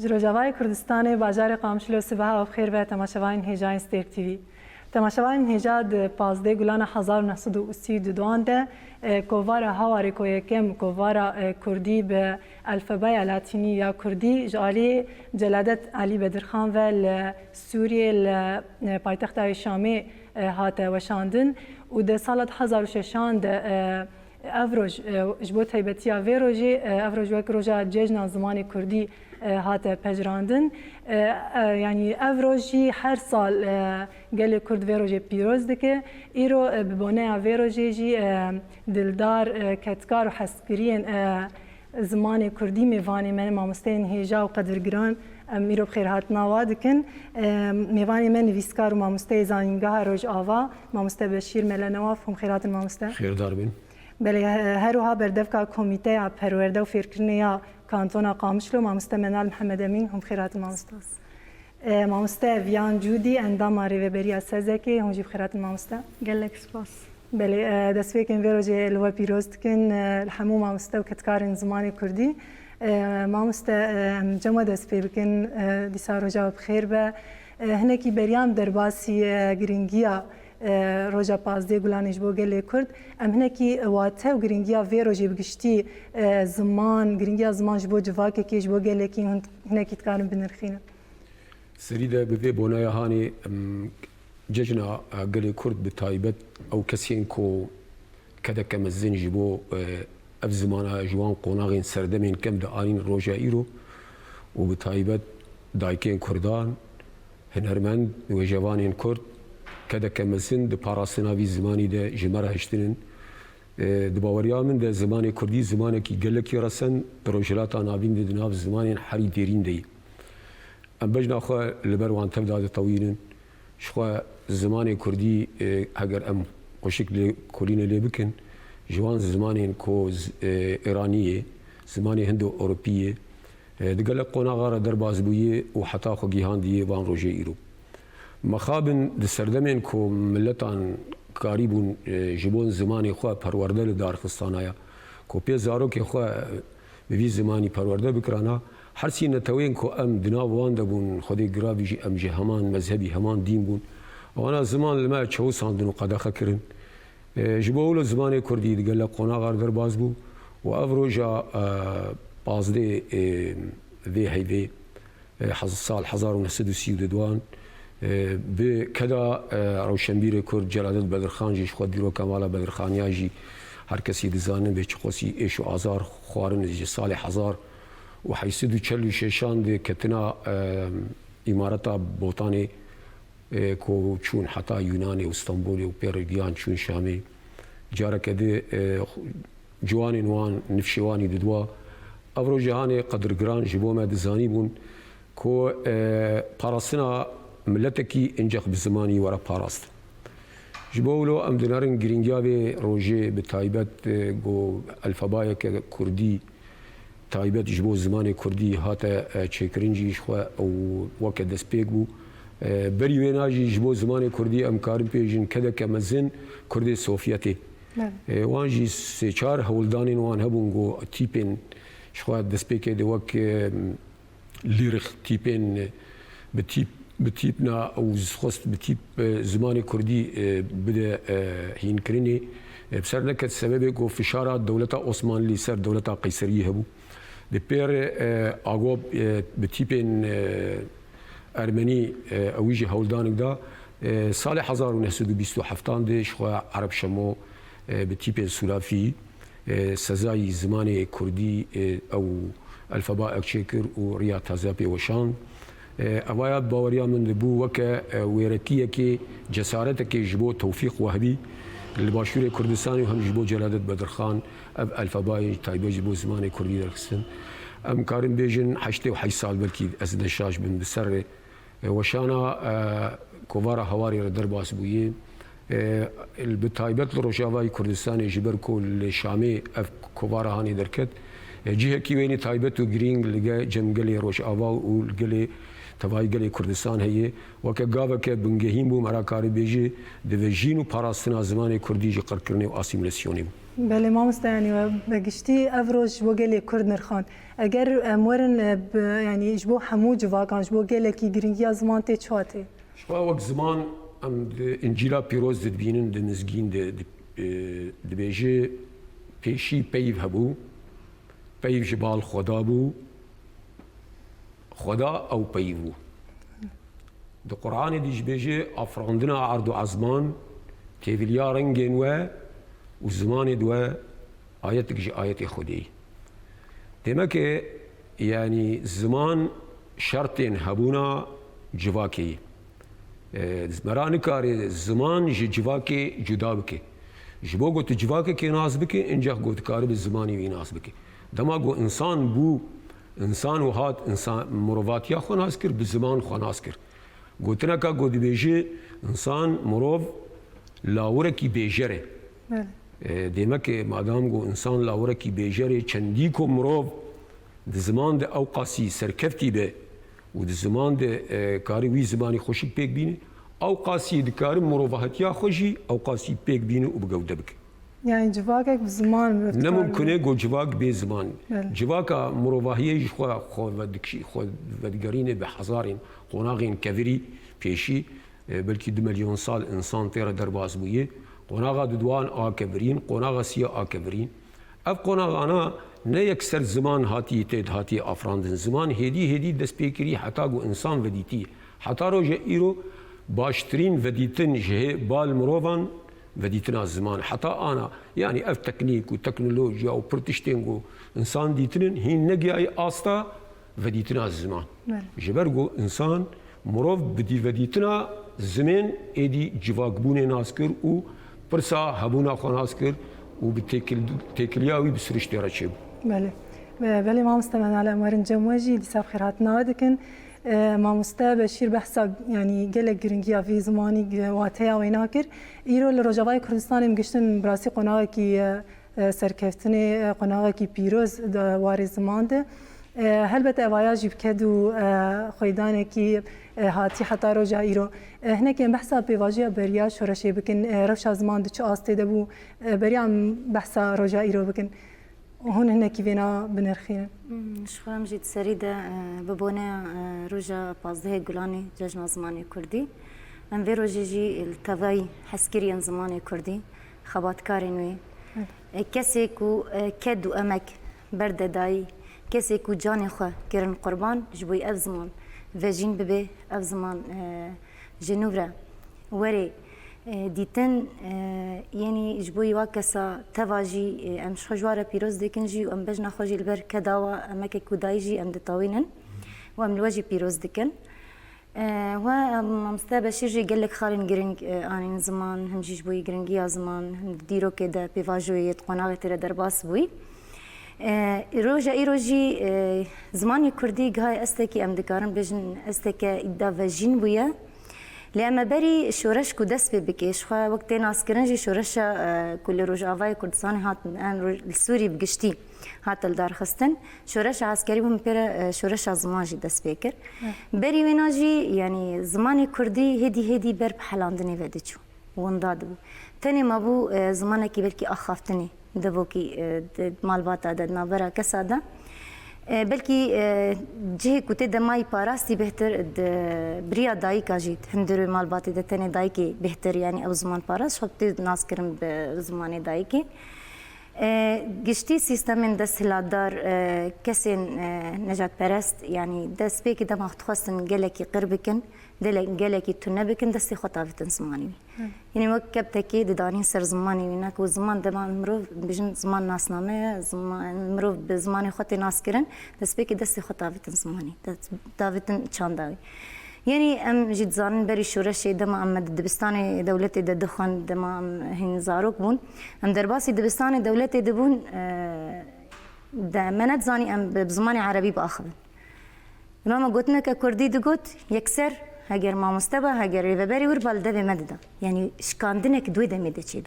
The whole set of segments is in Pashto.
جروجاوای کردستان بازار قامشلو صبح بخیر و تماشاوین هجاین ستیک تیوی. تماشاوین هجاد 15 گلان 1932 ده کووارا هواری کویکم کووارا کردی به الفبای لاتینی یا کردی جالی جلادت علی بدرخان و سوریه پایتخت شامی هات وشاندن و ده سالت 1600 افروج جبو تایبتیا وی روژی افروج وک روژا ججنا زمانی کردی هات پجراندن یعنی افروجی هر سال گل کرد وی روژی پیروز دکه ایرو ببونه وی روژی جی دلدار کتکار و حسکرین زمانی کردی میوانی من مامستین هیجا و قدرگران میرو بخیر هات نواد کن میوانی من نویسکار و مامسته زانینگاه روج آوا مامسته بشیر ملنواف هم خیرات مامسته خیر دار بین بله هروها بردفکا کمیته پرورده و فکرنیا کانتونا قامشلو مامسته منال محمد امین هم خیرات مامسته مامسته ویان جودی اندام ریوبری سزکی هم جیب خیرات مامسته گلک سپاس بله دسویکن ویروجی لوا پیروز کن الحمو مامسته و کتکارن زمانی کردی مامسته جمع دست پی بکن دیسا روژا بخیر به هنکی بریام در باسی گرینگیا روژا 15 گلانش بو گلی کرد ام هنکی واته و گرینگیا وی روژی بگشتی زمان گرینگیا زمان جبو جواکه که جبو گلی که هنکی تکارن بنرخینه سریده به بونای هانی ججنا گلی کرد به تایبت او کسین کو کده کم الزن جبو اف زمانه جوان قوناغین سردمین کم ده آنین روژا ایرو و به تایبت دایکین کردان هنرمند و جوانین کرد کده کمسن د پاراستناوی زمانی ده جمره هشتنن د باوریا من ده زمانی کردی زمانی کی گلکی رسن پروژلات ناوین ده ناو زمانی حری دیرین دی ام بجنا خو لبر وان تبدا ده طویلن شخو زمانی کردی اگر ام قشک کلین لی بکن جوان زمانی کو ایرانیه زمانی هندو اوروپیه دگل قناغار در بازبویه و حتا خو گیهان دیه وان روژه ایرو مخابن د سردمین کو ملتان قریبون جبون زمانی خو پرورده لدار خستانایا کو پی زارو که خو به زمانی پرورده بکرانا هر سی نتوین کو ام دنا وان دبون خودی گرابی جی ام همان مذهبی همان دین بون وانا زمان لما چو ساندن قدا خکرن جبول زمانی کردی دگل قناغار در باز بو و افروجا بازده وی هیوی سال 1932 به کدا روشنبیر کرد جلالت بدرخان جیش خود دیرو کمال بدرخانیا جی هر کسی دزانه به چخوسی ایش و آزار خوارن جی سال 1000 و 846 ده کتنا امارتا بوتانی کو چون حتی یونان و استانبول و پیرگیان چون شامی جاره کده جوان وان نفشوانی ددوا افرو جهان قدرگران جبوم دزانی بون کو پاراستنا ملتکی انجخ بزمانی ورا پاراست جبولو ام دنارن گرینگاوی روژه به تایبت گو الفبای که کردی تایبت جبو زمان کردی هاتا چکرنجیش خو او وقت دست پیگ بو بری ویناجی جبو زمان کردی ام کارم پیجن کده که مزن کردی سوفیتی وان جی سه چار هولدانین وان هبون گو تیپن شخوا دست پیگ ده وقت لیرخ تیپن بتیپنا او خست بتیپ زمان کردی بده هین کرینی بسر نکت سبب کو فشار دولت عثمانی سر دولت قیصری هبو د پیر آگوب بتیپن ارمنی اویجی هولدانگ دا سال 1927 ده شخوا عرب شمو بتیپن سلافی سزای زمان کردی او الفباء اکشکر و ریا تازاپی وشان اوایات باوریا من بو وک ویرکیه که جسارت که جبو توفیق وهبی لباشور کردستانی هم جبو جلالت بدرخان اب الفبای تایبه جبو زمان کردی درخستن ام کارم بیجن 8 سال بلکی از دشاش بن بسر وشانا کووارا هواری در باس بویه بتایبت روشاوای کردستانی جبر کل شامی اف کووارا هانی درکت جهه کی وینی تایبت و گرینگ لگه جمگلی روش آوا و لگلی تبای گلی کردستان هیه و که گاوه که بنگهیم بو مراکاری بیجی دویجین و پاراستنا زمان کردی جی قرکرنی و آسیمیلاسیونی بو. بله ما مستعنی و بگشتی افروج و گلی کرد نرخان اگر مورن یعنی جبو همو جواکان جبو گلی کی گرینگی زمان تی چواته شوا وقت زمان ام انجیلا پیروز دبینن دنزگین دبیجی پیشی پیو هبو پیو جبال خدا بو خدا او پیو د قرآن دیج بیجی افراندنا عرض و عزمان تیویلیا رنگین و زمان دو آیت جی آیت خودی demek yani zaman şartın habuna civaki مرانی کاری زمان جوکی جدا بکی جبو گوت جواکی که ناز بکی انجا گوت کاری به زمانی وی ناز بکی دما گو انسان بو انسان و هات انسان مرواتیا خو ناز کر به زمان خو ناز کر گوتنا کا گو دیجی انسان مرو لاوره کی بیجره demek ki madam گو انسان لاوره کی بیجره چندی کو مرو د زمان د اوقاسی سرکفتی به و د زمان د کاری وی زمانی خوشی پیک بینه او قاسی د کاری مروحتیا خوشی او قاسی پیک بینه و بگوده بک یعنی جواکک بزمان نممکنه گو جواک به زمان جواکا مروحیه خو ودکشی خو ودگرینه به هزارین قناغین کویری پیشی بلکی 2 میلیون سال انسان تیره درباز بویه قناغا دوان آکبرین قناغا سیا آکبرین اف قناغ انا نه یکسر زمان هاتی تید هاتی افراندن زمان هدی دست پیکری حتی گو انسان ودیتی حتی رو جه ایرو باشترین ودیتن جه بال مروان ودیتن از زمان حتی آنا یعنی اف تکنیک و تکنولوژیا و پرتشتنگو انسان دیتنن هین نگیای آستا ودیتن از زمان جبر گو انسان مروف بدی ودیتنا زمین ایدی جواگبون ناسکر و پرسا هبونا خوناسکر و بتکلیاوی بسرشتی را چه بله ما مستمعنا على أموار جموجي لساب خيرات نادكن ما مستبى شير بحثا يعني قلق جرينجيا في زماني واتيا ويناكر إيرو لرجاوي كردستان مقشتن براسي قناة كي سركفتني قناة كي بيروز واري زمان ده هل بتأوايا جيب كدو خيدانة كي هاتي حتى رجع إيرو هنا كان بحثا بواجه بريا شورشي بكن رفشا زمان ده چه آسته دبو بريا بحثا رجع إيرو بكن وهون هنا كيفينا بنرخينا شو هم جيت سريدة ببونا روجا بازده جولاني ججنا زماني كردي من في روجي جي التواي حسكريا زماني كردي خبات كارينوي كسيكو كدو أمك برد داي كسيكو جاني خو كرن قربان جبوي أف زمان فجين ببي أف زمان جنوبرا وري دیتن یعنی جبوی واکسا تواجی ام شجوار پیروز دکن جی و ام بجنا خوجی البر کداوا ام که کودای جی ام دتاوینن و ام الوجی پیروز دکن و ام مستبشیر جی گلک خالن گرینگ آن زمان هم جبوی گرینگی زمان دیرو که ده پیواجویت قناعت تر درباس بوی روجا ایروجی زمانی کردی گهای استکی ام دکارم بجن استک ایدا وجین بویا لما بري شورش كودس بكيش خا وقت ناس كرنجي شورش كل روجاواي كردستان هات السوري بقشتي هات الدار خستن شورش عسكري بهم بير شورش زماجي دس بكر بري ويناجي يعني زماني كردي هدي بر بحلاندني ودچو ونداد تاني ما بو زمانك بلكي اخافتني دبوكي مالبات عدد نابرا كساده بلکه جه کوته دمای پاراستی بهتر بریا دایی کاجید هندرو مال باتی دتنی دایی کی بهتر یعنی او زمان پاراس شبتی ناس کرم به زمانی دایی کی گشتی سیستم دست هلادار کسین نجات پرست یعنی دست به کی دم خواستن گلکی قرب کن گلکی تونه بکن دستی خطافتن زمانی یعنی وقت تکی دانی سر زمانی وینک و زمان دمان مروف بیشتر زمان ناس نامه زمان مروف به زمانی خاطر ناس کردن دست به کی دستی خطافتن زمانی داویتن چنداوی یعنی ام جد زان بری شورش دم ام دبستان دولت دخان دم هن زاروک بون ام درباسی دبستان دولت دبون منت زانی ام بزمان عربی باخر لما قلتنا ككردي دقوت يكسر هاجر ما مستبى هاجر ريفبري وربال ده مددا يعني شكاندنك دوي ده مدة شيء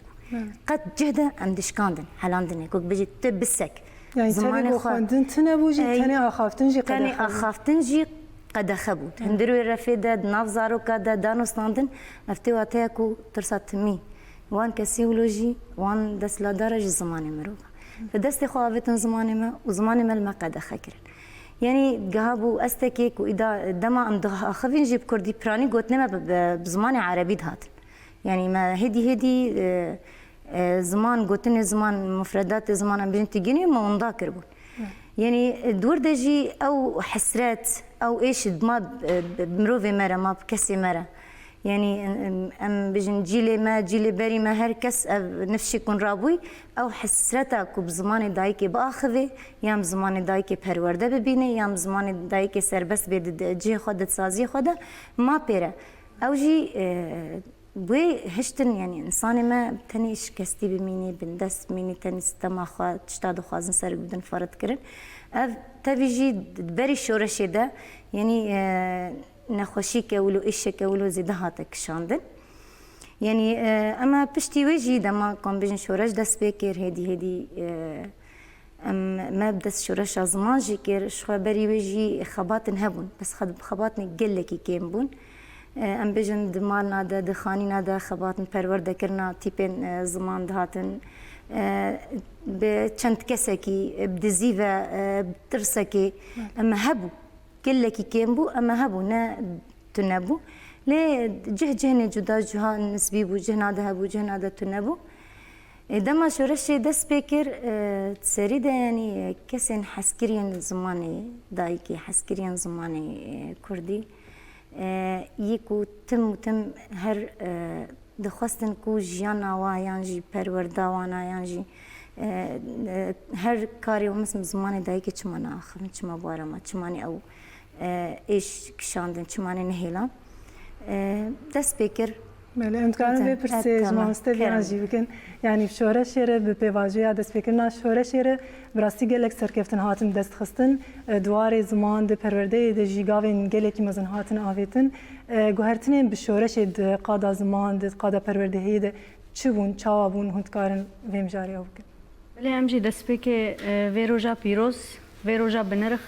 قد جهدا ام دشكاندن حلاندنك وبيجي تبسك يعني زماني تاني خوا. خوندن تنبوجي أي. تاني أخافتن جي تاني قدر أخافتن جي قد خبود هندرو رفيدة ناف زاروكا دا دانوس ناندن افتوا تاكو ترسات مي وان كسيولوجي وان دس لا درجة زماني مروبا فدست خوافتن زماني ما وزماني ما الما قد خكرن يعني جهابو استكيك وإذا دما ام خفين جيب كردي براني قوتنا بزماني عربي دهاتن يعني ما هدي زمان قوتني زمان مفردات زمان ام بين تجيني ما وندا كربون يعني دور دجي او حسرات او ايش ما بمروفي مرة ما بكسي مرة يعني ام بجن جيلي بري ما هر كس نفسي يكون رابوي او حسرتك بزمان دايكي باخذي يام زمان دايكي پرورده ببيني يام زمان دايكي سربس بيد جي خودت سازي خوده ما بيره او جي بوي هشتن يعني انساني ما تنيش كستي بميني بندس ميني تاني ستما خوا تشتادو خوازن سر بدن فرد كرن اف تبيجي بري شورشي ده يعني نخوشي كولو إيش كولو زيده هاتك شاندن يعني أما بشتي وجهي دما كم بيجن شورش دس بكر هدي ما بدس شورش زمان جي كر شو بري وجهي خباتن هبون بس خباتن قلكي كيم بون ام بيجن دمالنا ده دخانينا ده خباتن پرورده كرنا تيبين زمان دهاتن بچند كسكي بدزيفا بترسكي اما هبو كلكي كيمبو اما هبو نا تنبو لي جهني جدا جها نسبي بو جهنا ده هبو جهنا ده تنبو دما شورشي دس بكر تسري ده يعني كسن حسكرين زماني دايكي حسكرين زماني كردي يكو تم هر دخواستن کو جیانا و یانجی پرورده وانا یانجی هر کاری و مثل زمانی دایی که چمانا آخرین چما بارما چمانی او ایش کشاندن چمانی نهیلا دست بکر بله امکانه بپرسه جمعسته بیانجی بکن یعنی شوره شیره به پیواجوی دست بکرنا شوره شیره براستی گلک سرکفتن هاتن دست خستن دوار زمان ده پرورده ده جیگاوین گلکی مزن هاتن آویتن گوهرتنین به شوره شید قادا زمان ده قادا پرورده هیده چی بون چاوا بون هندکارن ویم جاری او بکن بله امجی دست بکه وی روژا پیروز وی روژا بنرخ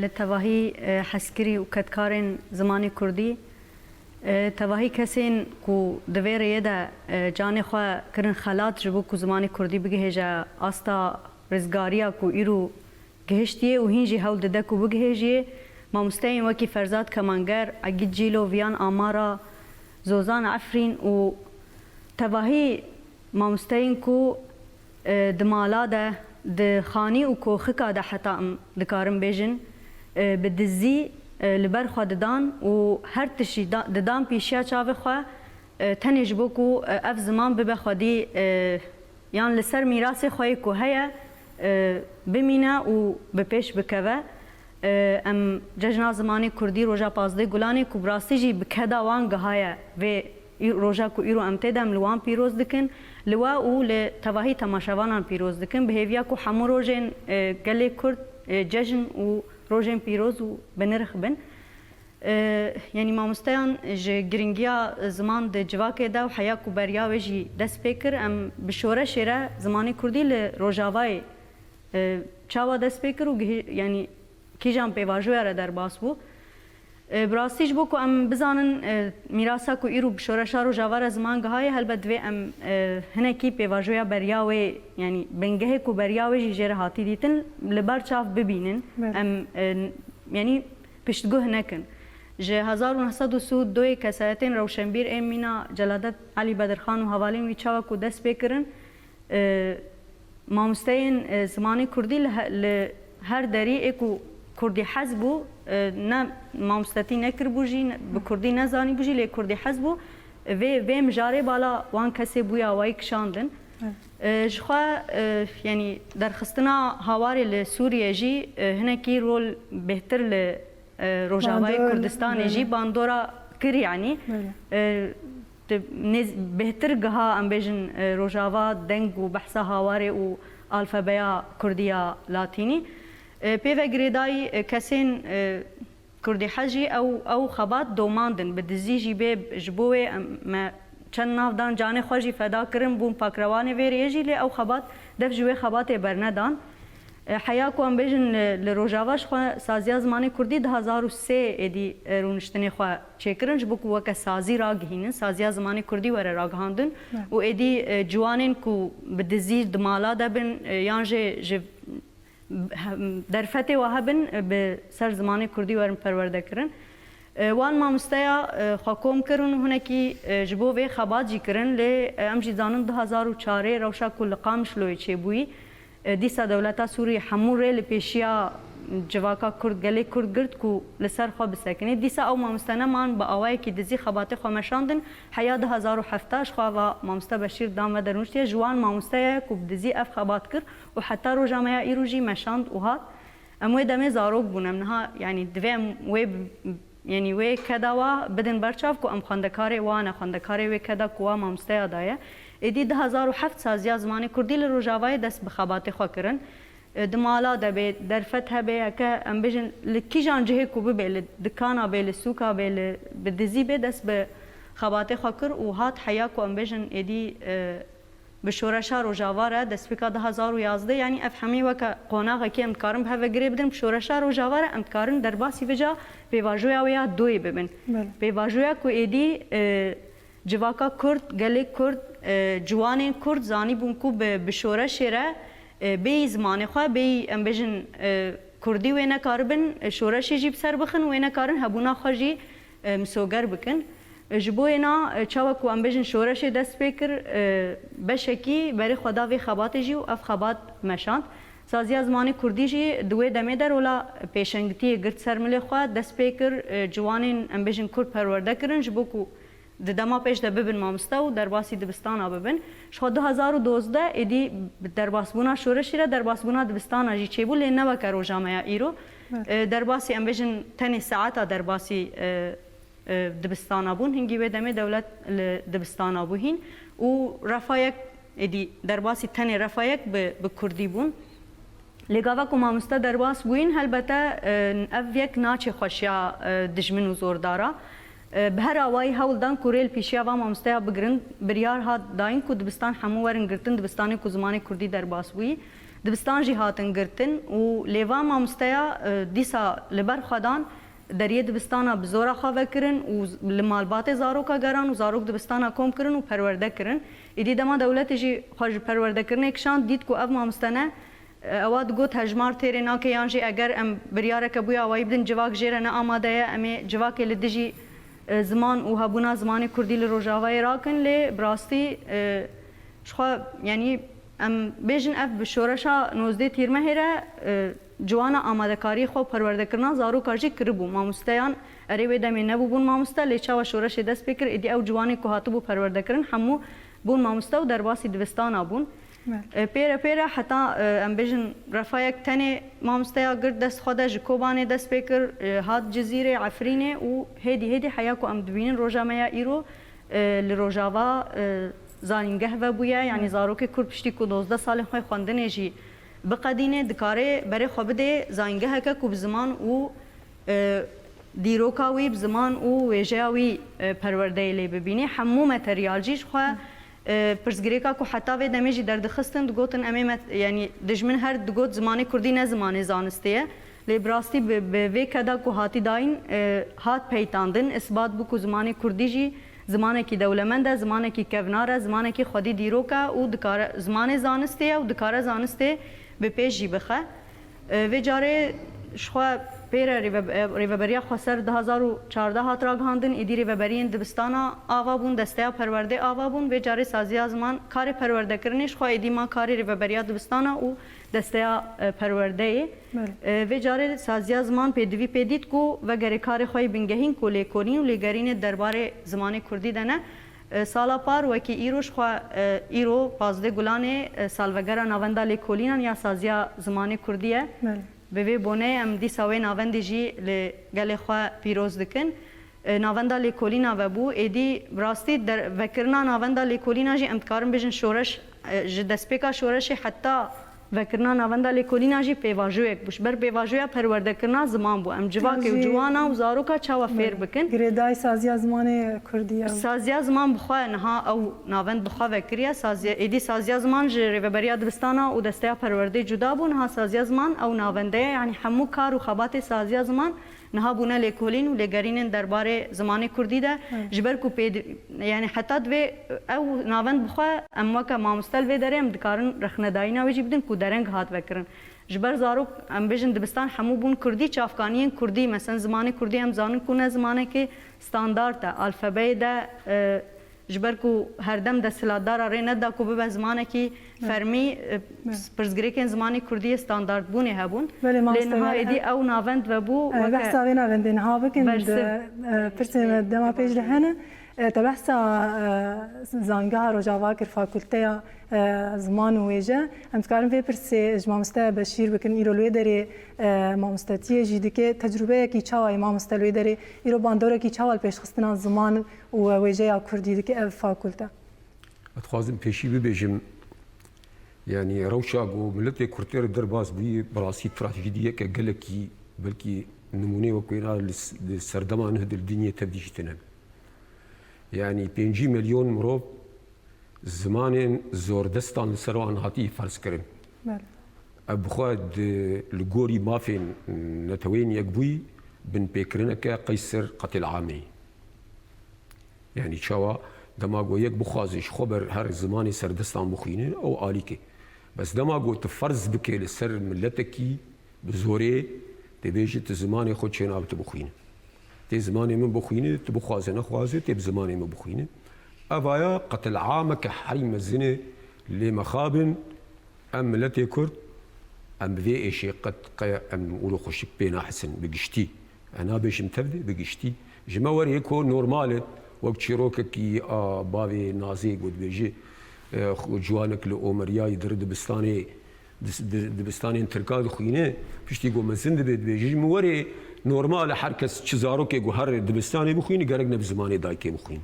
لتواهی حسکری و کدکارن زمان کردی تواهی کسین کو دویره یده جان خواه کرن خلات جبو کو زمان کردی بگه هجا آستا رزگاریا کو ایرو گهشتیه و هینجی هول دده کو بگه هجیه ما مستعین وکی فرزاد کمانگر اگید جیلو ویان آمارا زوزان عفرین و تواهی ما مستعین کو دمالا ده ده خانی و کو خکا ده حتا دکارم بیجن بدزی لبر خوا ددان و هر تشی ددان پیشیا چاوه خوا تنیج بو کو اف زمان ببه خودی یان لسر میراث خوی کو هيا بمینه و به پیش بکوه ام جشن زمانی کردی روزا 15 گلانی کو براستی جی بکدا وان گهایا و روزا کو ایرو امته دم لوان پیروز دکن لوا او ل تواهی تماشاوانان پیروز دکن بهویا کو حمو روزن گله کرد جشن و روزن پیروز و بنرخ بن يعني ما مستيان جرينجيا زمان د جواكي دا وحيا كوبريا وجي دس بيكر ام بشوره شيره زماني كردي لروجاواي چاوا دس بيكر و يعني كيجان بيواجو را در باس بو براستيج بو كو ام بزانن ميراثا كو ايرو بشوره شارو جاوار زمان گهاي هلبت و ام هنا كي بيواجو برياوي يعني بنگه كو برياوي جيره هاتي ديتن لبر چاف ببينن ام يعني پشتگو نکن جه 1932 کسایتین روشنبیر امینا جلادت علی بدرخان و حوالین وی چاوا کو دست بکرن مامستین زمانی کردی هر دری اکو کردی حزبو نه مامستتی نکر بوجی به کردی نزانی بوجی لی کردی حزبو و مجاره بالا وان کسی بویا وای کشاندن جخوا يعني در خستنا هواري لسوريا جي هناكي رول بهتر ل روجاواي كردستان جي باندورا كر يعني بهتر جها ام بيجن روجاوا دنگ و بحثا هواري و الفابيا كرديا لاتيني بيفا جريداي كاسين كردي حجي او خبات دوماندن بدزي جي بيب جبوي ما چند نافدان جان خوشی فدا کرن بون پاکروان ویریجی لی او خبات دف جوی خبات برندان حیا کو ام بجن لروجاواش خو سازیا زمانی کردی 2003 ادی رونشتنی خو چکرنج بو وک سازی راگهین سازیا زمانی کردی ور راگهاندن و ادی جوانن کو بدزیر دمالا دبن یانجه درفته وهبن به سر زمانی کردی ورن پرورده کرن وان مامستیا حکوم کرن هنکی جبو و خبات جی کرن ل امجی زانن 2004 روشا کل قامش لوی چه بوی دیسا دولتا سوری حموره لپیشیا جواکا کرد گلی کرد گرد کو لسر خو بسکنی دیسا او مامستنا مان با اوای کی دزی خبات خو مشاندن حیا 2007 خو و مامستا بشیر دام و درنشتی جوان مامستا کو دزی اف خبات کر و حتی رو جامعه ایروجی مشاند و هات امو دمه زاروک بونم نها یعنی دویم و یعنی وی کداوا بدن برچاف کو ام خندکاری وانه خندکاری وی کدا کو مامستا دایه ادی 2007 سازیا زمانی کردی لروجاوای دست بخبات خو کرن دمالا دبی درفت هبه که ام بجن لکی جان جه کو به دکانا به سوکا به بدزی به دست به خبات خو کر و هات حیا کو ام بجن ادی به شورشا روجاواره دست بکا 2011 یعنی افهمی وک قوناغه کی امکارم به گری بدن شورشا روجاواره امکارن در باسی وجا به واجویا ویا دوی ببن به واجویا کو ادی جواکا کرد گلی کرد جوان کرد زانی بون کو به شورش ره بی زمان خو بی ام بجن کردی و نه کاربن شورشی جیب سر بخن و نه کارن هبونا خجی مسوگر بکن جبو اینا چاوا کو ام بجن شورش دست بکر بشکی برای خدا و خبات جی و اف خبات مشاند سازی زمان کردی جی دوی دمه در ولا پیشنگتی گرد سرمل خو دست بکر جوانین ام بجن کرد پرورده کرن جبو کو دما پیش ده ببین مامستا و در باسی دبستانا ببین شو 2012 ادی در باسبونا شورشی را در باسبونا دبستانا جی چه بول نه وکرو جامعه ایرو در باسی ام بجن تنی ساعتا در باسی دبستانا بون هنگی و دمه دولت دبستانا بوهین و رفایک ادی در باسی تنی رفایک به کردی بون لگاوا کو مامستا در باس بوین البته اف یک ناچ خوشیا دجمن و زوردارا به هر آوای هولدان کوریل پیشیا و مامستا بگرن بریار ها داین کو دبستان همو ورن گرتن دبستان کو زمانی کردی در باس بوی دبستان جهاتن گرتن و لیوا مامستا دیسا لبر خدان دریه دبستان بزورا خوا کرن و لمالبات زاروکا گران و زاروک دبستان کوم کرن و پرورده کرن ایدی دما دولت جی خوش پرورده کرن اکشان دید کو اف مامستانه اواد گوت هجمار تیری ناکه یانجی اگر ام بریار کبوی آوای بدن جواک جیرن آماده امی جواک لدجی زمان و هبونا زمان کردی لروجاوای راکن لی براستی شخوا یعنی ام بیجن اف بشورشا نوزده تیرمه هره جوانا آماده کاری خو پرورده کرنا زارو کارجی کربو مامستیان اریوی دمی نبو بون مامستا لیچا و شورش دست بکر ایدی او جوانی که هاتو بو پرورده کرن همو بون مامستا و در باسی دوستان آبون پیره حتی ام بیجن رفایک تنی مامستیا گرد دست خدا جکوبانه دست بکر هات جزیره عفرینه و هیدی حیا کو ام دوینن روجامیا ایرو لروجاوا زانینگه و بویا یعنی زاروک کرد پشتی کو 12 سال خوی خواندن جی بقدینه دکاره برای خوبده زانینگه که کو بزمان و دیروکاوی بزمان و ویجاوی پرورده لی ببینه همو متریال جیش خو پرسگریکا کو حتی و دمیجی در دخستن دگوتن امیمت یعنی دجمن هر دگوت زمانی کردی نه زمانی زانستیه لی براستی به وی کدا کو هاتی داین هات پیتاندن اثبات بو کو زمانی کردی جی زمانی کی دولمنده زمانی کی کوناره زمانی کی خودی دیروکا و دکار زمانی زانستیه و دکار زانسته به پیش جی بخه و جاره شخوا پیره ریوبریا خسر 2014 هات راگهاندن ایدی ریوبرین دبستانا آوا بون دسته پرورده آوا بون و جاری سازی ازمان کار پرورده کرنش خوا ایدی ما کاری ریوبریا دبستانا و دسته پرورده و جاری سازی ازمان پیدوی پیدید کو و گری کار خوی بنگهین کو لیکونین و لیگرین درباره زمان کردی دنه سالا پار وکی ایروش خوا ایرو پازده گلانه سالوگرا ناوندا لیکولینان یا سازیا زمان کردیه به بونه ام دی سوی ناوندی جی لگل خوا پیروز دکن ناوندا لیکولینا و بو ایدی راستی در وکرنا ناوندا لیکولینا جی امتکارم بجن شورش دسپیکا شورش حتی وکرنا ناوندا لیکولینا جی پیواژویک بوش بر پیواژویا پرورده کرنا زمان بو ام جواک و جوانا و زاروکا چاوا فیر بکن گریدای سازیا زمان کردی سازیا زمان بخوا نها او ناوند بخوا وکریا سازیا ایدی سازیا زمان جری و بریا دبستانا و دستیا پرورده جدا بو نها سازیا زمان او ناونده یعنی همو کار و خبات سازیا زمان نها بونا لیکولین و لگرین درباره زمان کردی ده جبر کو پید یعنی حتی دوی او ناوند بخوا ام وکا مامستل وی داره ام دکارن رخنداینا ویجی بدن کو درنگ هات وکرن جبر زاروک ام بیجن دبستان همو بون کردی چافکانین کردی مثلا زمان کردی هم زانن کنه زمانه که استاندارد الفبای ده جبر کو هر دم د سلادار رینه دا کو به زمانه کی فرمی پرزگریکن زمانی کردی استاندارد بونه هبون لنها ایدی او ناوند و بو بحثا وی ناوندین ها بکن پرسیم دما پیش دهنه تبحثا زانگاه روجاوا کر فاکولتیا زمان ویجه هم تکارم فی پرسی مامسته بشیر بکن ایرو لوی داری مامستاتیه جیدی که تجربه کی چاوای مامسته لوی داری ایرو باندوره کی چاوال پیش خستنا زمان و ویجه یا کردی که اف فاکولته اتخوازم پیشی ببیجم يعني روشاق ملتي كورتير درباز بي براسي استراتيجية كجلكي بلكي نموني وكينا للسردما نهد الدنيا تبديش تنم يعني 5 مليون مروب زمان زور دستان لسروان هاتي فرس كرن أبخاد الجوري مافين نتوين يقبوي بن بيكرنك قيصر قتل عامي يعني شوا دماغو يك بخازش خبر هر زماني سردستان بخينين أو آليكي بس دماغو تفرز بكي لسر ملتكي بزوري تبيجي تزماني خود شينا بتبخينه تي زماني من بخينه تبخازه نخوازه تي بزماني من بخينه أفايا قتل عامك حريم الزنا لمخابن أم ملتي كرد أم بذي إشي قد أم أولو خشك بينا حسن بقشتي أنا بيش متبدي بقشتي جماوري يكو نورمالت وقت شيروككي بابي نازي قد بيجي جوانك لأومريا يدر دبستاني انتركاد خوينه بيشتي قو مزند بيجي موري نورمال حركس چزاروكي قو هر دبستاني بخوينه قرقنا بزماني دايكي بخوين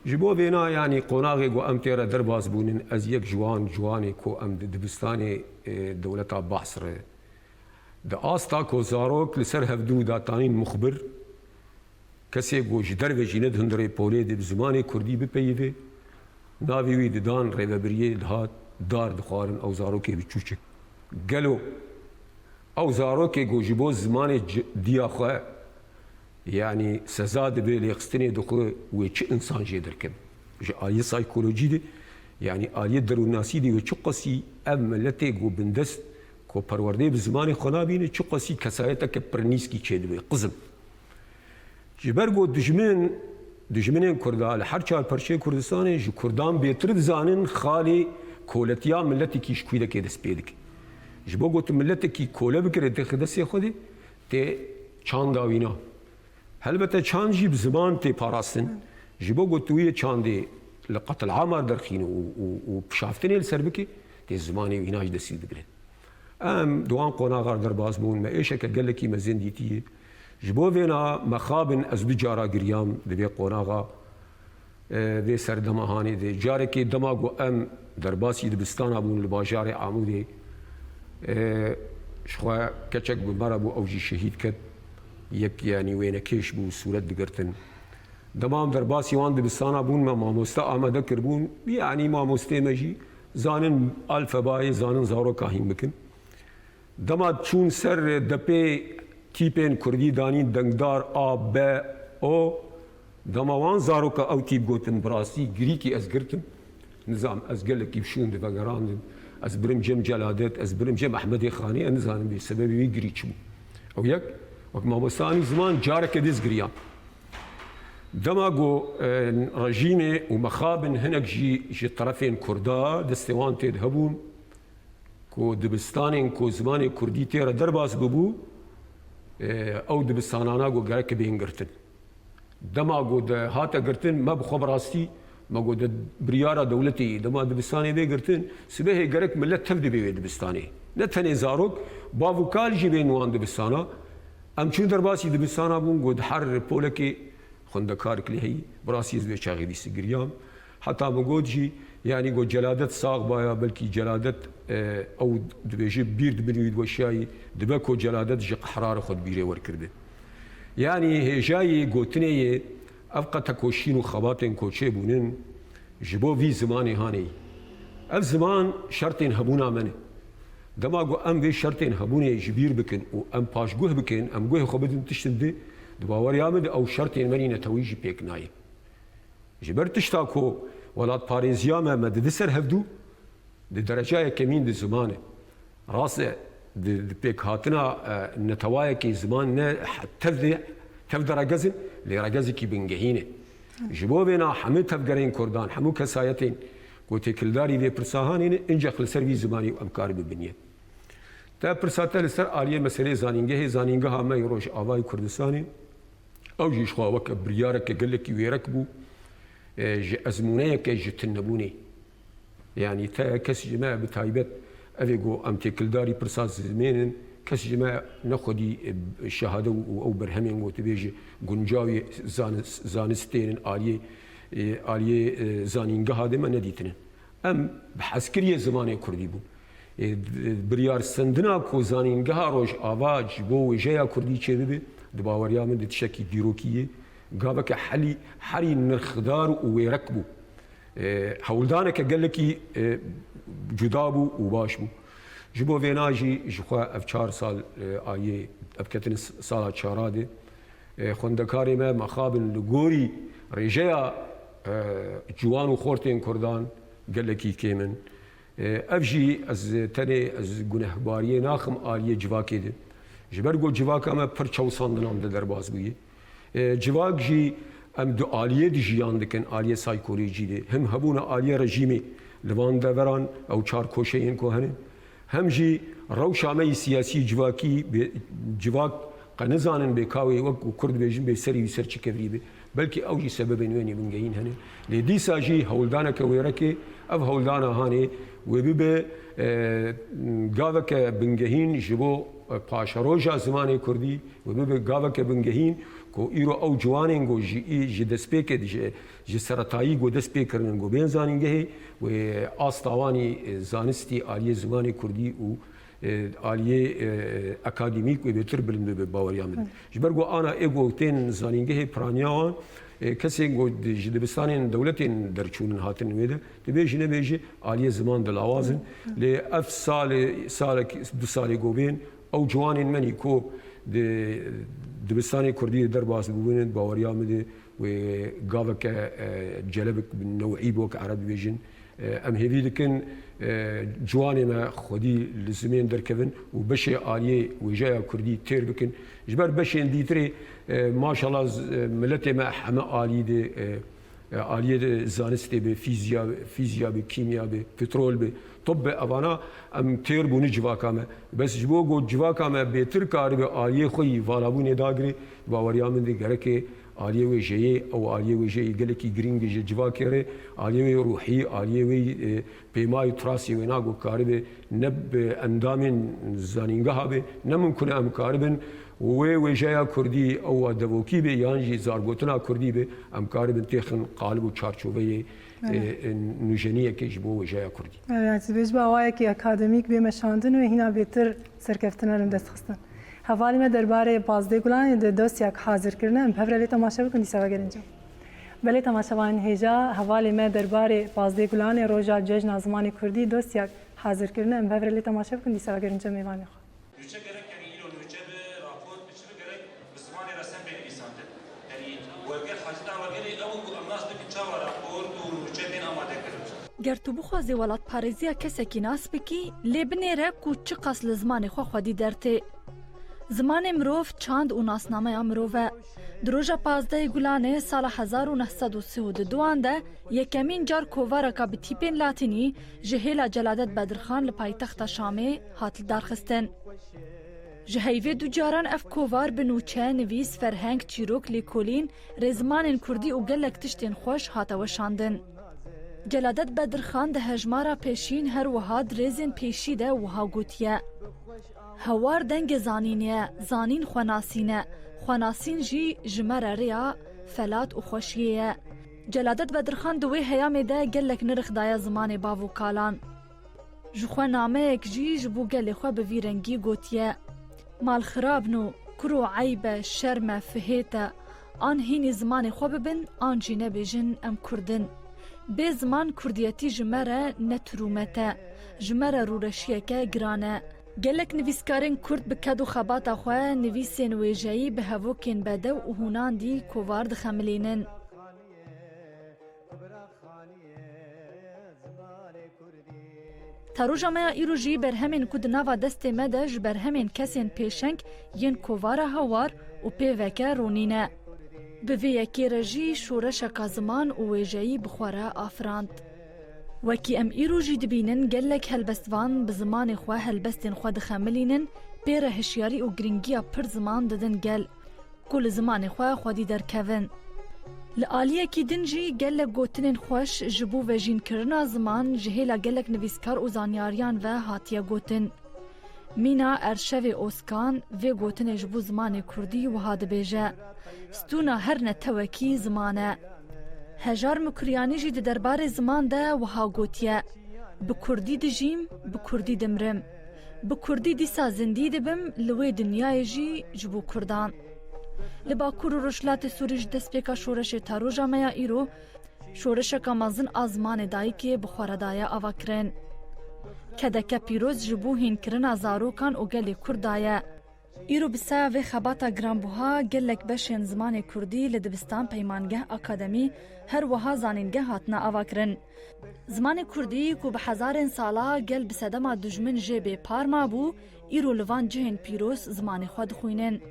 جبو بينا يعني قوناغي قو امتيرا درباز بونن از يك جواني كو ام دبستاني دولتا بحصر دا آستا كو زاروك لسر هفدو داتانين مخبر کسی گوش در و جیند هندره پوله دی بزمانی کردی بپیوه ناوی وی دان ریوبریه دهات دار دخوارن او زاروکه بچوچک گلو او زاروکه گوشی بو زمان دیا خواه یعنی سزا دبه لیقستنی دخوه و چه انسان جه درکم جه آلیه سایکولوژی دی یعنی آلیه دروناسی دی و چه قسی ام ملته گو بندست کو پرورده بزمانی خنابینه چه قسی کسایتا که پرنیسکی چه دبه قزم جبرگو دجمنین کردا لحر چال پرچه کردستان جو کردان بیتر زانن خالی کولتیا ملتی کیش کویده که دست پیدک جبو گوت ملتی کی کوله بکره دخدسی خودی تی چاند آوینا هلبته چاند جیب زمان تی پاراستن جبو گوت وی چاندی لقتل عامر درخین و پشافتنی لسر بکی تی زمانی ویناج دستی دگرن ام دوان قوناغار در باز بون ما ایشه که گلکی مزندیتیه جبو فينا مخابن از بجارا قريام دبي قوناغا دي سردمهاني دي جاركي دماغو ام درباسي دبستان بون الباجار عمودي شخوا كچك بمربو اوجي شهيد كد يك يعني وين كيش بو صورة دقرتن دمام درباسي وان دبستان بون ما ماموستا آمده كربون يعني ماموستي مجي زانن الفباي زانن زارو كاهين بكن دما چون سر دپي تیپین کردی دانین دنگدار آب به او دماوان زاروکا او تیپ گوتن براسی گریکی از گرتم نظام از گلکی بشون دفگراندن از برم جم جلادت از برم جم احمدی خانی انزانم بی سببی وی گریچ بو او یک وقت ماموستانی زمان جارک دیز گریان دماغو رژیم و مخابن هنک جی طرفین کردا دستوان تید هبون کو دبستانین کو زمان کردی تیرا درباز ببو او دبستانانا گو گرک بین گرتن دما گو ده هاتا گرتن ما بخواب راستی ما گو ده بریارا دولتی دما دبستانی بی گرتن سبه گرک ملت تفد بی دبستانی نه تنه زاروک باوکال جی بین وان دبستانا ام چون در باسی دبستانا بون گو ده حر پولکی خندکار کلی هی براسی از چاغی دیست گریام حتی ما گو جی يعني قو جلادة ساق بايا بلكي جلادة أو دبيجي بير دبنيود وشاي دبكو جلادة جق حرارة خد بيري وركرده يعني جاي قوتني أبقى تكوشين وخباتين كوشي بونين جبو في زماني هاني الزمان شرطين هبونا منه دما قو أم في شرطين هبوني جبير بكن وأم باش قوه بكن أم قوه خبدن تشتده دباور يامد أو شرطين مني نتويجي بيك ناي جبر تشتاكو ولات باريزيا ما مددسر هفدو دي درجة كمين دي زمانه راسه دي بيك هاتنا نتوايا كي زمان تفدى رقزن لرقزي كي بنجهينه جبو بينا حمد تفقرين كردان حمو كسايتين قوتي كلداري دي برساهانين انجخ لسر في زماني وامكار ببنية تا برساتا لسر آلية مسئلة زانينجه زانينجها ما يروش آواي كردستاني او جيش خواوك بريارك قلك ويركبو أزمونية كجتنبوني يعني تا كس جماعة بتايبت أفيجو أم تكلداري برساز زمين كس جماعة ناخدي الشهادة أو برهمين وتبيجي جنجاوي زانستين آلية زانينجا هذا ما نديتنا أم بحسكرية زمانة كردي بو بريار سندنا كو زانينجا روج آواج بو جايا كردي تشبه دباوريا من تشكي ديروكية قابك حري نرخدار ويركبو حولدانك قال لك جدابو وباشبو جبو فيناجي جخوا افشار سال آيه ابكتن سالات شاراده خوندكاري ما مخابن لغوري رجايا جوان وخورتين كردان قال لك كيمن افجي از تاني از گنهباريه ناخم آليه جواكي ده جبرگو جواكا ما پرچاو ساندنام ده درباز بويه جواك جي ام دو آلية دي جيان دكن آلية سايكولوجي دي هم هبونا آلية رجيمي لوان دوران او چار كوشين كو هنه هم جي روشامي سياسي جواكي جواك قنزانن بكاوي وكو كرد بيجن بسري وسر چكفري بي بلكي او جي سبب نواني بنگين هنه لدي ساجي هولدانا كويركي اف هولدانا هاني وبيبه قاوك بنگهين جبو پاشروجا زمانه كردي وبيبه قاوك بنگهين کو ایرو او جوانین گو جی دسپیک جی سرطایی گو دسپیک کردن گو بین زانینگه و آستوانی زانستی آلیه زمان کردی و آلیه اکادمیک و بهتر بلنده به باوریامد جبر گو آنا ایگو تین زانینگه پرانیاوان کسی گو جی دبستانین دولتین درچونن هاتن میده دبیجی نبیجی آلیه زمان دلاوازن لی اف سال دو سال گو بین او جوانین منی کو دبستاني كردي درباس بوين باوريا مدي وقافك جلبك بالنوعي بوك عرب فيجن ام هيفي لكن جواني ما خدي لزمين دركفن وبشي آلية وجايا كردي تير بكن جبر بشي انديتري ما شاء الله ملتي ما حما آلية دي آلية زانستي بفيزياء بكيمياء ببترول طب أبانا أم تير بوني جواكامه بس جبوجو جواكامه بيتر كار بآلية خوي فالابون داغري باوريا من دي غركي آلية وجهي أو آلية وجهي قالكي جرينج جواكيري آلية روحي آلية بيماي تراسي وناغو كاربه نب أندامين زانينغها به نممكن أم كاربن وجايا كردي أو دبوكي به يانجي زارغوتنا كردي به أم كاربن تيخن قالبو چارچوبه نوجنیه که جبو وجایا کردی. يعني تبيج باوايا كي أكاديميك بمشاندن وهنا بيتر سركفتنا لندست خستن. حوالی ما درباره بازده گلان دوست یک حاضر کردن بهره تماشا بکن دیسا گرینجا. بله تماشاوان هجا حوالی ما درباره بازده گلان روزا جشن زمانی کردی دوست یک حاضر کردن بهره تماشا بکن دیسا گرینجا میوانی خو. گر تو بخوازی ولات پارێزیە کەسێکی ناس بکی لێ بنێرە و چ قەس لە زمانی خۆ خودی دەرتێ. زمانê mirov çand û nasnameya mirov e. Di roja pazdeyê Gulanê sala 1932 de yekemîn car kovareka bi tîpên latînî ji hêla Celadet Bedirxan li paytexta Şamê hat li darxistin. Ji heyvê du caran ev kovar bi nûçe, nivîs, ferheng, çîrok, lêkolîn, rêzimanên Kurdî û gelek tiştên xweş hate weşandin. Celadet Bedirxan di hejmara pêşîn her wiha di rêzên pêşî de wiha gotiye. Hewar dengê zanînê ye, zanîn xwenasîn e, xwenasîn jî ji me re rêya felat û xweşiyê ye. Celadet Bedirxan di wê heyamê de gelek nirx daye zimanê bav û kalan. Ji xwe nameyek jî ji bo gelê xwe bi vî rengî gotiye. Malxirabin û kur û eybe, şerme, fihête, an hînî zimanê xwe bibin, an jî nebêjin em Kurdin. Bê ziman Kurdiyetî ji me re ne tirûmet e, ji me re rûreşiyeke giran e. Gelek nivîskarên Kurd bi ked û xebata xwe nivîsên wêjeyî bi hevokên bedew û hûnan dî kovar dixemilînin. Taroja me ya îro jî berhemên ku di nava destê me de ji berhemên kesên pêşeng yên kovara hewar û pêveke ronîne. Bi vê yekê re jî şoreşeka ziman û wêjeyî bi xwe re afirand. Wekî em îro jî dibînin gelek helbestvan bi zimanê xwe helbestên xwe dixemilînin, pê re hişyarî û giringiya pir ziman didin gel, ku li zimanê xwe xwedî derkevin. Li aliyekî din jî gelek gotinên xweş ji bo vejînkirina ziman ji hêla gelek nivîskar û zanyariyan ve hatiye gotin. Mîna Erşevê Oskan vê gotinê ji bo zimanê Kurdî wiha dibêje. Stûna her netewekî ziman e. Hejar Mukriyanî jî di derbarê ziman de wiha gotiye. Bi Kurdî dijîm, bi Kurdî dimrim. Bi Kurdî dîsa zindî dibim, li wê dinyayê jî ji bo Kurdan. Li Bakur û Rojhilatê Sûrî ji destpêka şoreşê Taroja me ya îro, şoreşeka mezin a zimanê dayîkê bi xwe re daye avakirin. Kedeke pîroz ji bo hînkirina zarokan û gelê Kurd daye. Îro bi seya vê xebata giranbûha gelek beşên zimanê Kurdî li dibistan peymangeh akademî her wiha zanîngeh hatine avakirin. Zimanê Kurdî ku bi hezarên sala gel bi sedema dijmin jê bêpar mabû, îro li van cihên pîroz zimanê xwe dixwînin.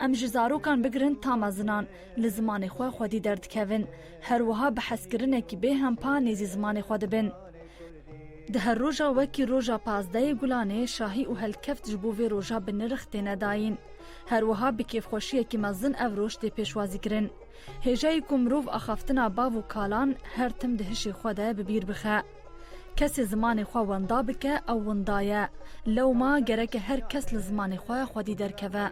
Em ji zarokan bigirin ta mezinan, li zimanê xwe xwedî derdikevin, her wiha bi hezkirinekî bêhempa nêzî zimanê xwe dibin. Di her roja wekî roja pazdeyê Gulanê şahî û helkeft ji bo vê roja bi nirx têne dayîn. Her wiha bi kêfxweşiyekî mezin ev roj tê pêşwazîkirin. Hêjeyê ku mirov axaftina bav û kalan her tim di hişê xwe de bi bîr bixe. Kesê zimanê xwe wenda bike ew wenda ye. Lewma gereke her kes li zimanê xwe xwedî derkeve.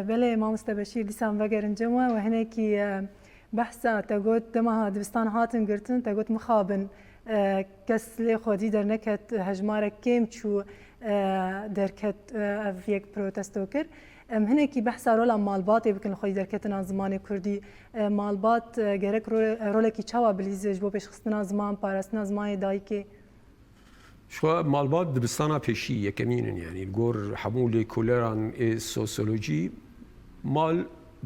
بله مامۆستا بەشیر دیسان vegerincema و hinekî behsa te got dema dibistan hatin girtin te got mixabin kes lê xwedî derneket hejmarek kêm çû derket ev yek protesto kir. Em hinekî behsa rola malbatê bikin li xwedî derketina zimanê Kurdî. Malbat gerek rolekî çawa bilîze ji bo pêşxistina ziman, parastina zimanê dayîkê. شو مالبات دبستانا پیشی یکمینن یعنی گور حمول کولران سوسیولوژی مال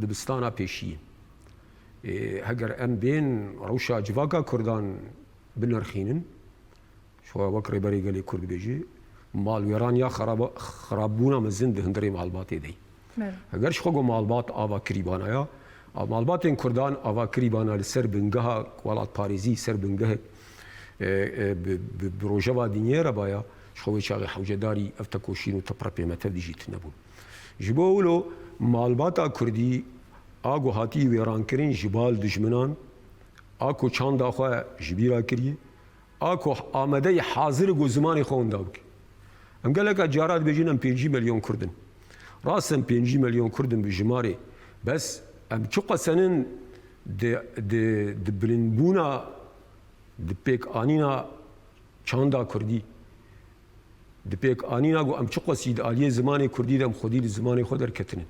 دبستانا پیشی هگر ام بین روشا جواکا کردان بنرخینن شو وکر بری گلی کرد بیجی مال ویران یا خرابونا مزند هندری مالباتی دی هگر شو گو مالبات آوا کریبانا یا مالبات این کردان آوا کریبانا لسر بنگه ولات پاریزی سر بنگه بروجوا دنيا بايا شوي شاغي حوجداري افتكوشين وتبربي متى ديجيت نبون جبولو مالباتا كردي اغو هاتي ويران كرين جبال دجمنان اكو چاندا خو جبيرا كري اكو آمده حاضر گو زماني خون داوك ام قالك جارات بيجينم 5 مليون كردن راسم 5 مليون كردن بجماري بس ام چقا سنن د بلنبونا د پێک ئانینا چاندا کوردی د پێک ئانینا گو ئەم چ قەسید ئالیە زمانی کوردی دەم خودی لە زمانی خۆ دەرکەتنن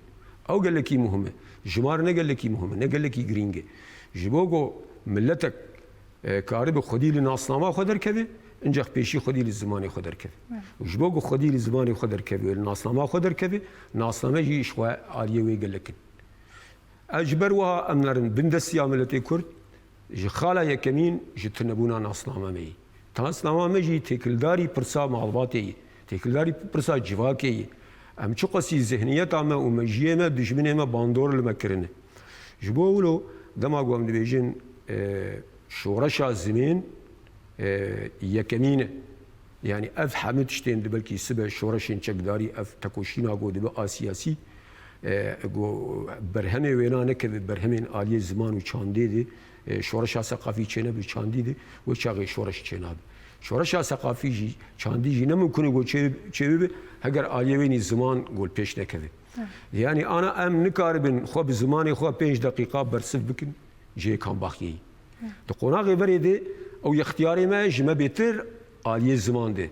ئەو گەلێکی مهمە ژمار نەگەلێکی مهمە نەگەلێکی گرینگە ji bo got milletek karî bi xwedî li nasnama xwe derkeve inceh pêşî xwedî li zimanê xwe derkeve ji bo got xwedî li zimanê xwe derkeve li nasnama xwe derkeve nasname jî ji xwe aliyê wê gelekin ez ji ber wiha em nerin bin destiya milletê Kurd ji xala yekemîn ji tunebûna nasname me yê nasnama me jî têkildarî pirsa malbatê yê têkildarî pirsa civakê yê em çi qesî zihniyeta me û mejiyê me dijminê me bandor li me kirine ji bo wilo dema ku em dibêjin şoreşa zimên yekemîn e yani ev hemû tiştên belkî sibe şoreşên çekdarî ev tekoşîna got dibe a siyasî berhemê wêna nekeve berhemên aliyê ziman û çandê de şoreşa seqafî çêne bi çandî de wê çaxê şoreş çênabe شورشا ثقافی جی چاندی جی نممکنه گو چه ببه هگر آلیوینی زمان گل پیش نکده یعنی انا ام نکاربن خو به زمانی خو 5 دقیقه برسف بکن جه کام باخی تو قناغ بريده او اختیاری ما جمع بهتر آلیه زمان ده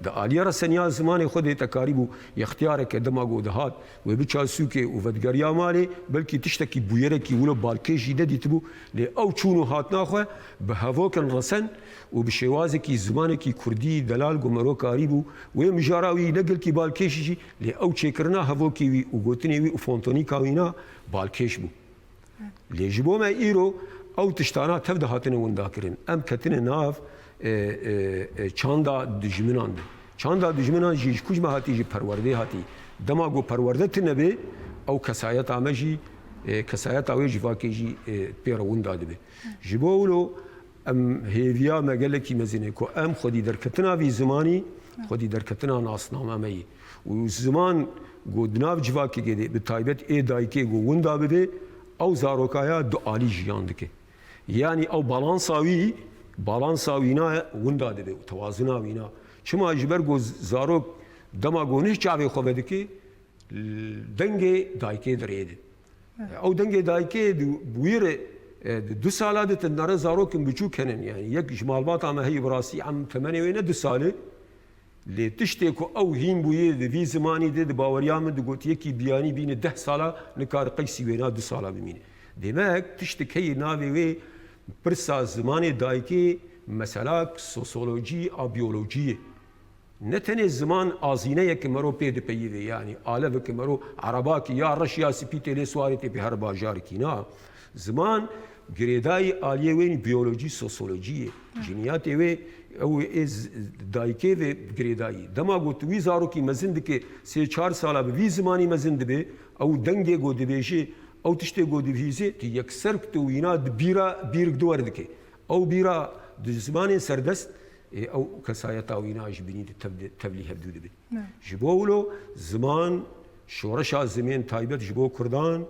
ده آلیه را سنیا زمان خود تکاریبو اختیاره که دماغو دهات و بچال سوکه و ودگریا مالی بلکی تشتکی بویره کی ولو بالکشی ده دیتبو لی او چونو هات ناخوه به هواکن رسن و بشوازه کی زمان کی کردی دلال گمرو کاریبو و مجاراوی نقل کی بالکشی لی او چکرنا هواکی وی و گوتنی وی و فونتونی کاوینا بالکش بو لی جبو ما ایرو او تشتانا تفده هاتنه ونداکرن ام کتنه ناف چاندا دجمنان ده چاندا دجمنان جیش کجمه هاتی جی پرورده هاتی دماغو پرورده تنبه او کسایت آمجی کسایت آوی جواکی جی پیرون داده به جبولو ام هیویا مگله کی مزینه کو ام خودی درکتنا وی زمانی خودی درکتنا ناسنامه می و زمان گودناو جواکی گده به تایبت ای دایکی گو وندا به او زاروکایا دو عالی جیان دکه یعنی او بالانسا وینا وندا دبه توازنا وینا چما اجبر گو زاروک دما گونه چاوی خو بده کی دنگه دایکه درید او دنگه دایکه بویره 2 ساله ده تنره زاروکن بچو کنن yani یک جمالبات ama هي براسي عم 8 وينه 2 ساله لی تشتی کو او هیم بویه د وی زمانی د باوریام د گوتیه کی بیانی بینه 10 ساله نکار قیسی وینا 2 ساله بمینه demek تشتی کی ناوی وی پرسا زمانی دایکی مثلا سوسیولوژی و بیولوژی نه تنه زمان آزینه که مرو پید پیوی یعنی آله که مرو عربا کی یا رشیا سپیت لی سوارتی به هر باجار کی نه زمان گریدای آلیه وین بیولوژی سوسیولوژی جنیات وی او از دایکی و گریدایی دما گوت وی زارو کی مزند که 3-4 ساله به وی زمانی مزند به او دنگه گود بیشه او تشتی گود بیزه که یک سرک تو وینا بیر دور دکه او بیرا د زمان سردست او کسایت او وینا جبینی تبلیغ بدو به جبولو زمان شورشا زمین تایبت جبو کردان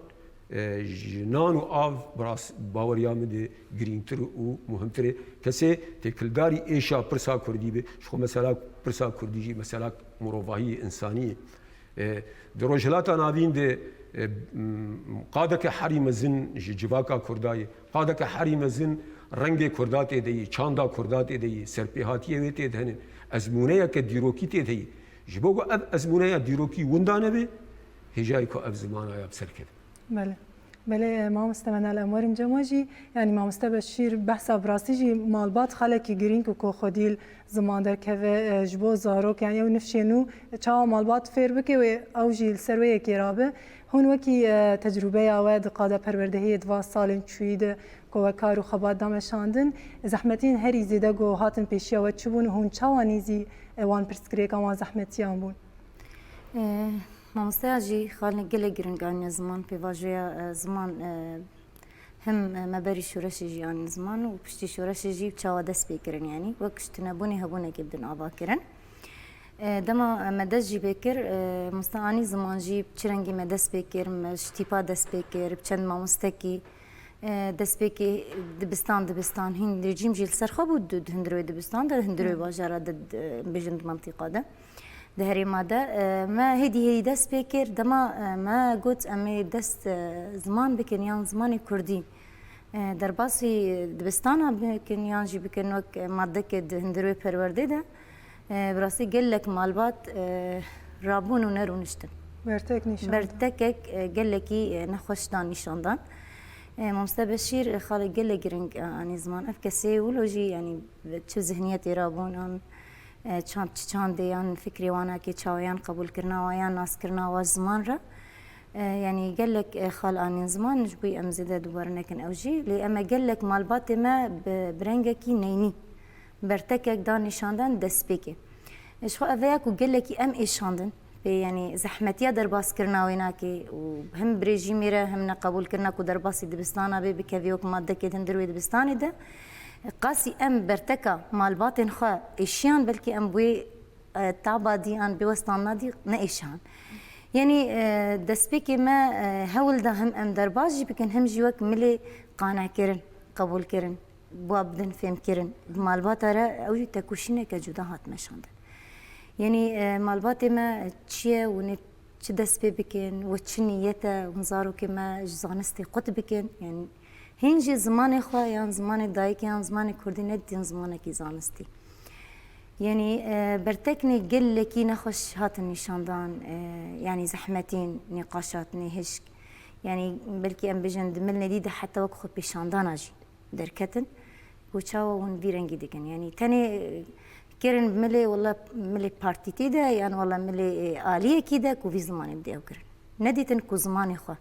جنان و آف براس باوریام ده گرینتر و مهمتر کسی تکلداری ایشا پرسا کردی به شو مثلا پرسا کردی جی مثلا مروفاهی انسانی دروجلاتا نابین ده قادك حریم زن جواکا کردای قادك حریم زن رنگ کردات دی چاندا کردات دی سرپیهاتی ویت دهن ازمونه که دیروکی دی جبوگو اب ازمونه دیروکی وندانه به هجای کو اب زمان آیا بسر کرد بله ما مستمعنا الاموار جماجی یعنی ما مستبشیر بحث براستی جی مالبات خلکی گرین کو خودیل زمان در که جبو زاروک یعنی اون نفشینو چا مالبات فیر بکی و او جیل سروی کی رابه هون وکی تجربه اواد قاده پروردهی 2 سال چوید کو کارو خبات دامشاندن زحمتین هری زیده گو هاتن پیشی و چبون هون چوانیزی وان پرسکری کما زحمتیان بون مامستاجی خالنی گله گرنگانی زمان پیواجویا زمان هم مبری شورشی جیان زمان و پشتی شورشی جیب چاوا دست بکرن یعنی وقت نبونی هبونه که بدن آبا کرن دما مدرس جی بکر مستعانی زمان جیب چرنگی مدرس بکر مشتیپا دست بکر بچند مامستکی دست بکی دبستان هند رجیم جیل سرخا بود هندروی دبستان ده هندروی باجارا ده بجند منطقه ده دهری ماده ما هدی دست بکر دما ما گوت امی دست زمان بکنیان زمان کردی در باسی دبستان بکنیان جی بکنوک ماده که هندروی پرورده ده براستی گلک مالبات رابون و نرونشتن برتک گلکی نخوشدان نشاندن مستبشیر خاله گل گرنگ آنی زمان اف کسی ولوجی یعنی چه ذهنیتی رابون آن چند دیان فکری وانا که چاویان قبول کرنا ویان ناس کرنا و زمان را یعنی گلک خال آنی زمان نجبوی امزده دوباره نکن اوجی لی اما گلک مالبات ما برنگه کی نینی برتکک دان نشاندن دست بکه شو اویا کو گلکی ام ایشاندن یعنی زحمتیا در باس کرنا وینا که هم بريجي میره هم نقبول کرنا کو در باسی دبستانا به بکویوک ماده که دندروی دبستانی ده قاسی ام برتکا مالباتن خو ایشان بلکی ام بوی تعبادی ان بوستان ندی نه ایشان یعنی دست بکی ما هول ده هم ام در باجی بکن هم جوک ملی قانع کرن قبول کرن بدن فهم كرن مالبات را أو تكوشينه كجودا هات مشاندن يعني مالبات ما تشيا ونت چه دست پی بکن و چه نیته مزارو که ما زانستی قط بکن يعني هنجي زمان خوا يعني زمان دايك يعني زمان كردي ندين زمان كي زانستي يعني برتكني قل لكي نخش هات النشاندان يعني زحمتين نقاشات نهشك يعني بلكي ام بجن دملنا ديده حتى وقخو بشاندان اجي دركتن وشاو ون بيرنجي دكن يعني تاني كيرن ملي والله ملي بارتي تيدا يعني والله ملي آلية كيدا كو في زمان بدي أوكرن نديتن كو زماني خوا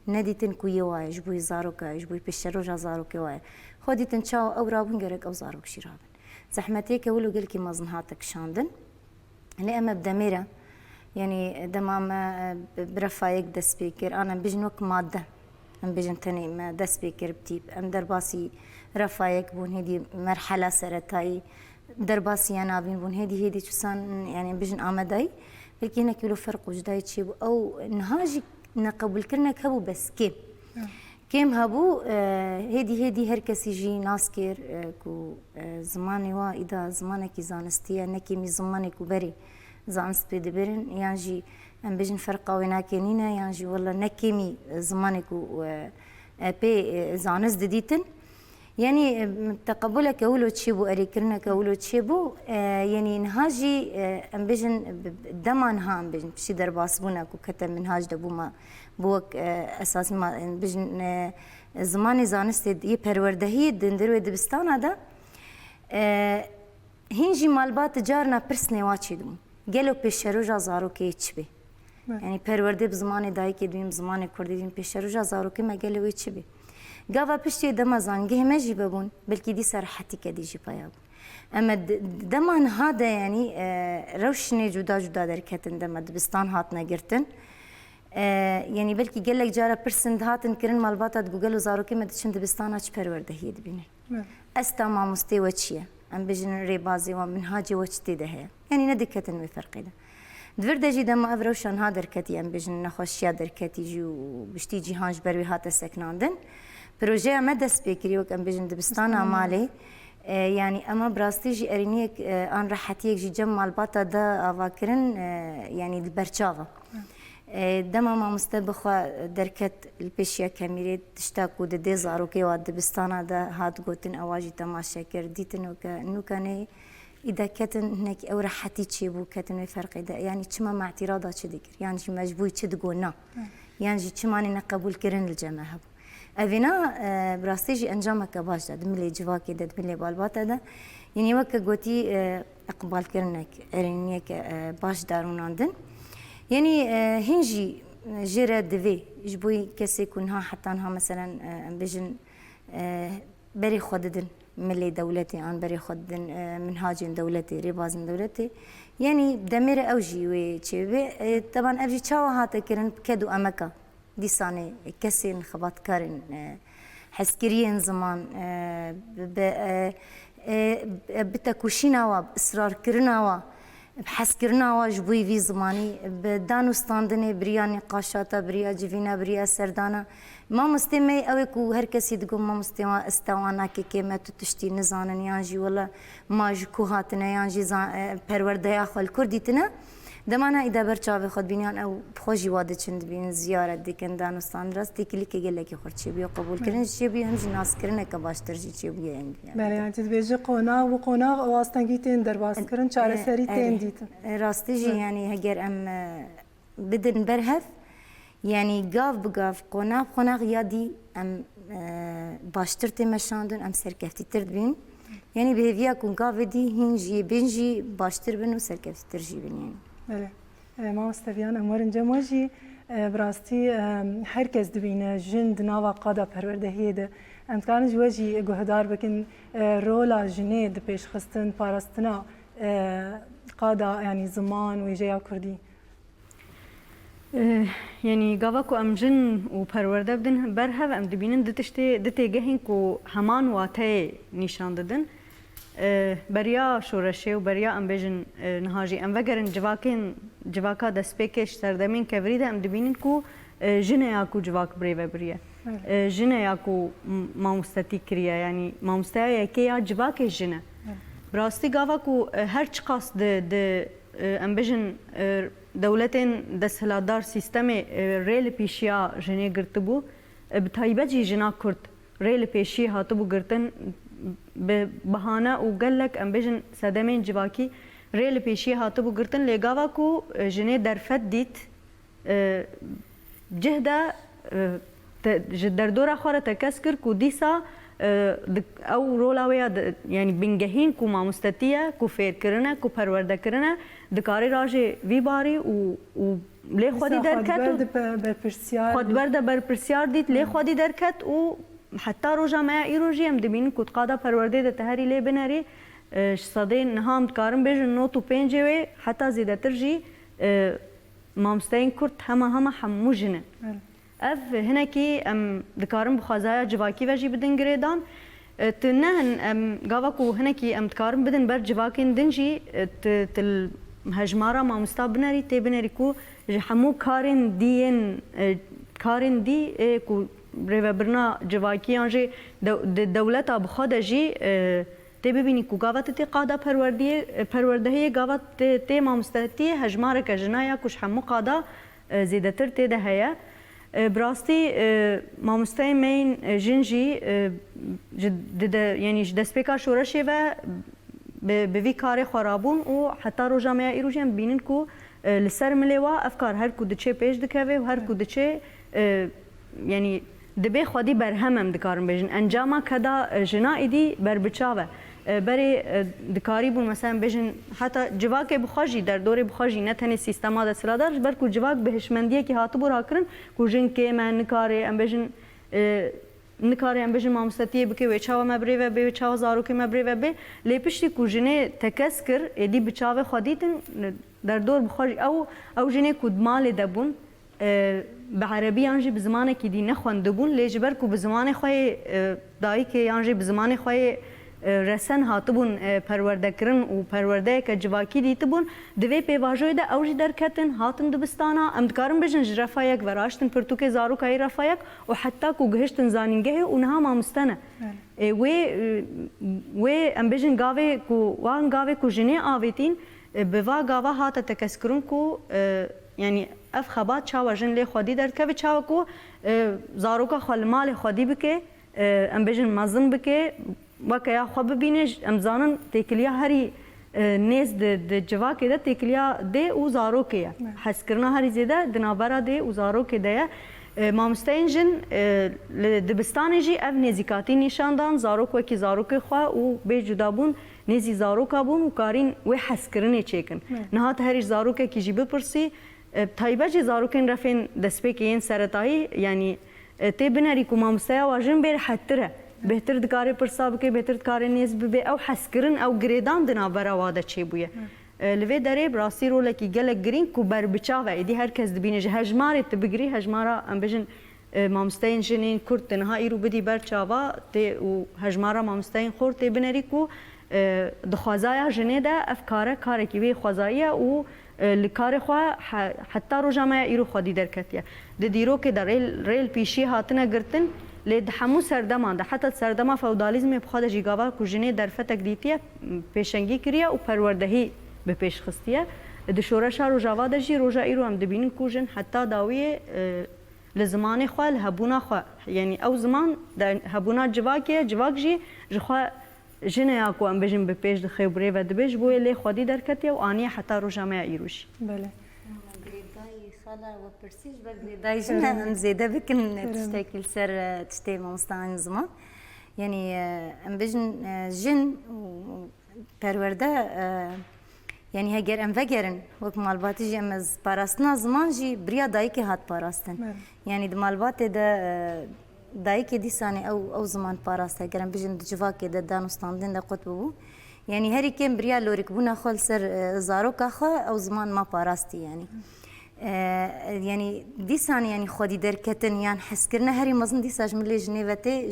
نديتن كو يواي جبوي زاروكا جبوي بشروجا زاروكا واي خوديتن شاو أو رابن جرك أو زاروك شرابن زحمتي كولو قلكي مزنهاتك شاندن اللي أما بدميرة يعني دمام برفايق دا سبيكر أنا بجنوك مادة أم بجن تاني ما دا سبيكر بتيب أم درباسي رفايق بون هدي مرحلة سرطاي درباسي أنا بين بون هدي تسان يعني بجن آمداي بلكي هنا كيلو فرق وجداي تشيبو أو نهاجي نقبل كرنا كابو بس كيم هابو هدي هر كسي جي ناسكر كو زماني وا إذا زمانك زانستيا نكي مي زمانك بري زانست بدبرن يعني ام بجن فرقه ويناكينينا يعني والله نكيمي زمانك بي زانس دديتن يعني تقبلك اولو تشيبو اريكرنا كاولو تشيبو يعني نهاجي ام بجن دمان ها ام بجن بشي درباسبونا كو كتم منهاج دبو ما بوك اساس ما بجن زماني زانست دي پروردهي دندرو دبستان هذا هنجي مالبات جارنا برسني واچيدم گلو پیشروجا زاروکی چبی یعنی پرورده بزمان دایکی دویم زمان کردی دویم پیشروجا زاروکی ما گلوی چبی گاوا پشتی دم زنگه مجی ببون بلکی دی سرحتی کدی جی پایاب اما دمان هذا يعني روشني جدا دركتن دم دبستان هات نگرتن يعني بلكي قال لك جارة برسند هاتن كرن مالباتا جوجل زاروكي ما تشند دبستان اش پرورده هي دبينه استا ما مستوى تشيه ام بجن ريبازي ومنهاجي وجتي ده يعني ندكتن بفرق ده دفردجي دما افروشان ها دركتي ام بجن نخوشيا دركتي جي وبشتي جهانج بروي هات سكناندن بروجي ما دس بكري وك ام بجن دبستان مالي يعني اما براستيجي ارينيك ان راحتيك جي جم مالباتا دا افاكرن يعني البرشافه دما ما مستبخوا دركت البشيا كاميري تشتاكو دي زاروكي واد دبستانا دا هات قوتن اواجي تماشا كرديتن انو كان اذا كتن هناك او راحتي تشيبو كتن فرق ده يعني تشما مع اعتراضات تشدكر يعني مجبوي تشدقونا يعني تشماني نقبول كرن الجماعه افينا براستيجي انجامك باش دملي جواكي دملي بالباتا ده يعني وكا قوتي اقبال كرنك ارينيك باش داروناندن يعني هنجي جرى دفي جبوي كسي كونها حتى انها مثلا بجن بري خددن ملي دولتي عن بري خددن منهاجن دولتي ريبازن دولتي يعني دمير اوجي وي طبعا افجي تشاو هاتا كرن كدو امكا دي ساني كسي انخباط كارن حسكريين زمان بتكوشينا وباصرار كرنا بحس كرنا واجبوي في زماني بدانو ستاندني بريا نقاشاتا بريا جيفينا بريا سردانا ما مستمي اوكو هر كسي تقوم ما مستوى استوانا كيما تشتي نزانن يانجي ولا ما جكو هاتنا يانجي پرورده اخل كرديتنا دمانا اذا برچاوي خود بينيان او بخوجي واده چند بين زياره ديكن دانستان راست ديكلي كيلكي خرچي بيو قبول كرن شي بي هم ناس كرن كباشتر جي بي يعني بله يعني تبيجي قونا واستنگيتين درباس كرن چاره سري تين ديتن راستي جي يعني هجر ام بدن برهف يعني قاف بقاف قونا غيادي ام باشتر تمشاندن ام سركفتي تردبين يعني بهفيا كون قاف دي هنجي بنجي باشتر بنو سركفتي ترجي بن يعني بله ما مستفيان امورن جماجي براستي هركز دبينا جند ناوا قادا پروردهي ده ام كان جوجي گهدار بكن رولا جنيد پیش خستن پاراستنا قادا يعني زمان ويجيا كردي يعني قاواكو ام جن وپرورده بدن برهف ام دبينن دتي گهين كو همان واتي نشان ددن بريا شورشي وبريا ام بيجن نهاجي ام وگرن جواكا دسپيكش سردمين كفريده ام دبينن كو جنيا كو جواك بريوه بريا جنه یا کو ماموستاتی کریه یعنی ماموستای یکی یا جواک جنه براستی گاوا کو هر چی قاس د امبیژن دولتین دستهلادار سیستم ریل پیشیا جنه گرتبو بتایبه جی جنا کرد ریل پیشی هاتبو گرتن به بهانه و گلک امبیژن صدمین جواکی ریل پیشی هاتبو گرتن لگاوا کو جنه درفت دیت جهده در دورا خوره تکس کر کو دیسا او رولاویا یعنی بنگهین کو ماموستاتیه کو فیر کرنه کو پرورده کرنه دکاری راجی وی باری و لی خودی درکت خود برده بر پرسیار دیت لی خودی درکت و حتی روژا ما ایروژی هم دبین کود قادا پرورده ده تهری لی بناری صدای نهام دکارم بیجن نوتو پینجه وی حتی زیده ترجی ماموستاین کرد همه حمو جنه اف هناكي دكارم بخازايا جواكي وجي بدن جريدان تنهن قاوكو هناكي دكارم بدن بر جواكين دنجي تل هجمارا ما مستابنري تبنري كو حمو كارين دين كارين دي كو ريفبرنا جواكي انجي دولتا بخدا جي تبيني كو قاوات تي قادا پرورده هي قاوات تي ما مستاتي هجمارا كجنايا كوش حمو قادا زيدتر تي ده هيا براستی ماموستای مین جنجی یعنی دستپیکا شورشی و به وی کار خرابون و حتی روزامه ایروجیم بینن کو لسر ملوا افکار هر کو دچه پیش دکوه و هر کو دچه یعنی دبی خودی برهمم دکارم بجن انجاما کدا جنا ایدی بر بچاوه بری دکاری بون مثلا بجن حتی جواک بخواجی در دور بخواجی نه تنی سیستما د سلادرش بر کو جواک بهشمندیه کی هاتو برا کرن کو جن کی من نکاری ام بجن نکاری ام بجن مامستیه بکی و چاو مبری و به چاو زارو کی مبری و به لپشتی کو جنه تکسکر ادی بچاو خودیتن در دور بخواجی او جنه کودمال دبون بعربی انجی بزمانه کی دی نخوندبون لجبر کو بزمانه خوی دای کی انجی بزمانه خوی رسن هاتبون پرورده کرن و پرورده که جواکی دیتبون دوی پیواجوی ده اوجی درکتن هاتن دبستانا امدکارم بجن جرفا یک وراشتن پرتوک زارو کهی رفا یک و حتی کو گهشتن زانینگه اونها مامستنه و ام بجن گاوه کو وان گاوه کو جنه آویتین بوا گاوه هاتا تکسکرون کو یعنی اف خبات چاو جن لی خودی درکه چاو کو زارو که خالمال خودی بکه ام بجن مزن بکه وکه یا خواب ببینه امزانن تکلیا هری نیز د جواکه ده تکلیا ده او زارو که حس کرنا هری زیده دنابرا ده او زارو که ده مامستین جن دبستان جی اف نزیکاتی نشاندان زارو که زارو که خواه او به جدابون نزی زارو که بون و کارین و حس کرنه چیکن نهات هریش زارو که جی بپرسی تایبه جی زارو که رفین دسپه که این سرطایی یعنی تی بناری که مامستیا واجن بیر حتره بهتر دکاری پرساب که بهتر دکاری نیز ببی او حس کرن او گریدان دنا برا واده چی بویه لوی داره براستی رو لکی گلک گرین کو بر بچاوه ایدی هر کس دبینه جه هجماری تبگری هجمارا ام بجن مامستین جنین کرد تنها ایرو بدی بر چاوا تی و هجمارا مامستین خور تی بنری کو دخوازایا جنه ده افکاره کاره کی وی خوازایه و لکار خوا حتی رو جامعه ایرو خودی درکتیه د دیرو که در ریل پیشی هاتنه گرتن لید همو سردمان ده حتی سردما فودالیزم بخواد جیگاوا کوجنه در فتک دیتیه پیشنگی کریه و پروردهی به پیش خستیه د شورش رو جوا ده جی روجا ایرو هم دبینن کوجن حتی داوی لزمان خوا لهبونا خوا یعنی او زمان در هبونا جواک جی جخوا جنه یاکو ام بجن به پیش د خبره و دبج بو له خودی درکتی او انیه حتی روجا ما ایروش بله خاله و پرسیج بگردای جنه هم زیده بکن تشتکل سر تشتی مستعان زمان یعنی ام بجن جن پرورده یعنی هگر ام وگرن وقت مالباتی جی ام از پاراستنا زمان جی بریا دایی که هات پاراستن یعنی مالبات ده دایی که دیسانی او زمان پاراست اگر ام بجن جواکی ده دانستاندن ده قطب بو یعنی هری کم بریا لوریک بونا خال سر زارو که خواه او زمان ما پاراستی یعنی دیسان یعنی خودی درکتن یعنی حس کرنه هری مزن دیساج ملی جنیوته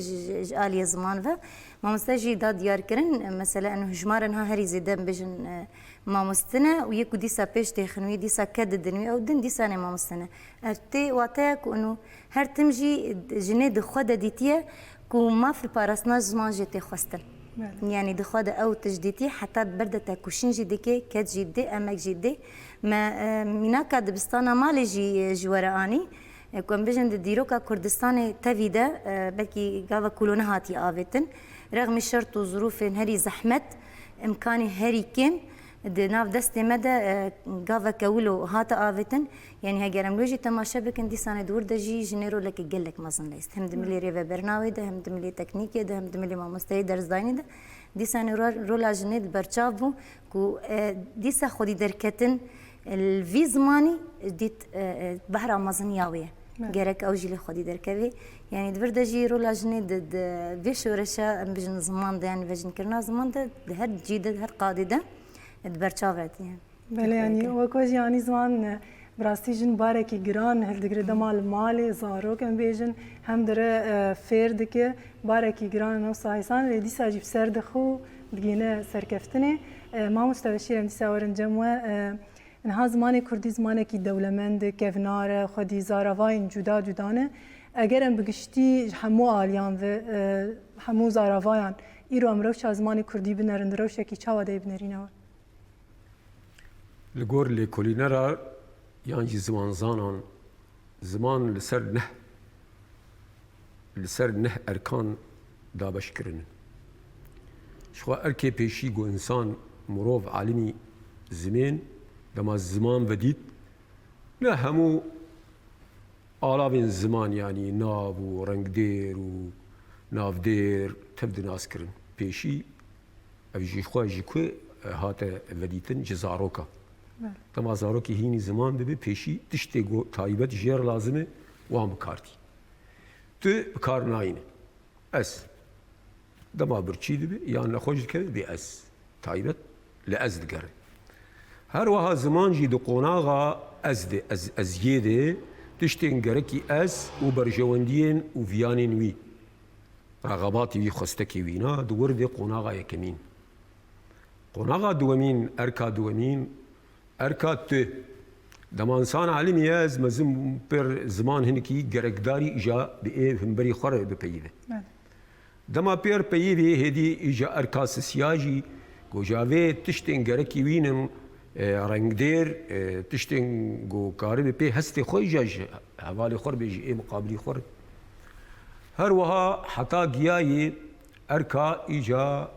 آلی زمان و ما مستجی داد دیار کرن مثلا انه هجمارن ها هری زیده بجن مامستنا ويكو ديسا بيش تخنوي ديسا كد دنوي او دن ديسا نه مامستنا ارتي واتاك انه هر تمجي جني دخوده ديتيه كو ما في باراسنا زمان جيتي خستن يعني دخوده او تجديتي حتى بردتا كوشين جديكي كد جدي امك جدي ما ميناكا دبستانا مالي جي جوراني كون بجن ديروكا كردستان تفيدا بلكي قاوا كولونا هاتي آفتن رغم الشرط وظروف هري زحمت امكاني هري كين ناف دستي مدى قاوا كولو هاتا آفتن يعني هاجرم لوجي تماشا بكن دي سانه دور دجي جنيرو لك قلك مازن ليست هم دملي ريفا برناوي ده هم دملي تكنيكي ده هم دملي مامستي درس دايني ده دي سانه رولا جنيد برچافو كو دي سا خودي دركتن الفي زماني ديت بحر مازن ياويه جرك او جيلي خودي دركبي يعني دبر دجي رولا جنيد في شورشا بجن زمان ده يعني بجن كرنا زمان ده هر جيد هر قاده برچاوت يعني بله يعني وكوج يعني زمان براستي جن باركي جران هل دقر دمال مالي زارو كم بيجن هم دره فير دكي باركي جران نو سايسان لدي ساجيب سر دخو دقينا سركفتني ما مستوشير دي ساورن جموه انها زمانی کردی زمانی که دولمند کفنار خودی زاراواین جدا جدانه اگر ام بگشتی همو آلیان و همو زاراوایان ایرو امروز چه زمانی کردی بنرند روشه کی چه وادی بنرینه لگور لکولینرا یعنی زمان زانان زمان لسر نه ارکان دابش کرن شو ارکی پیشی گو انسان مروف عالمی زمین دما الزمان بديت لا همو آلافين زمان يعني ناف ورنگ دير وناف دير تبدو ناس كرن بيشي أبجي خواه جيكوه هاتا وديتن جزاروكا دما زاروكي هيني زمان دبي بيشي تشتي گو تايبت جير لازمه وهم بكارتي تو بكار ناينه أس دما برچي دبي يعني لخوش كده بي أس تايبت لأز دقره هر وها زمان جي دو قوناغا از يده تشتين گركي از و برجواندين و فيانين وي رغباتي وي خستكي وينا دور دي قوناغا يكمين قوناغا دوامين اركا تو دما انسان علم ياز مزم بر زمان هنكي گركداري اجا بإيه همبري خور بپيده دما بير پيده هدي اجا اركا سياجي گوجاوه تشتين گركي وينن رنگ دیر تشتین گو کاری به پی هستی خوی جاش حوالی خور بیجی ای مقابلی خور هر وها حتا گیایی ارکا ایجا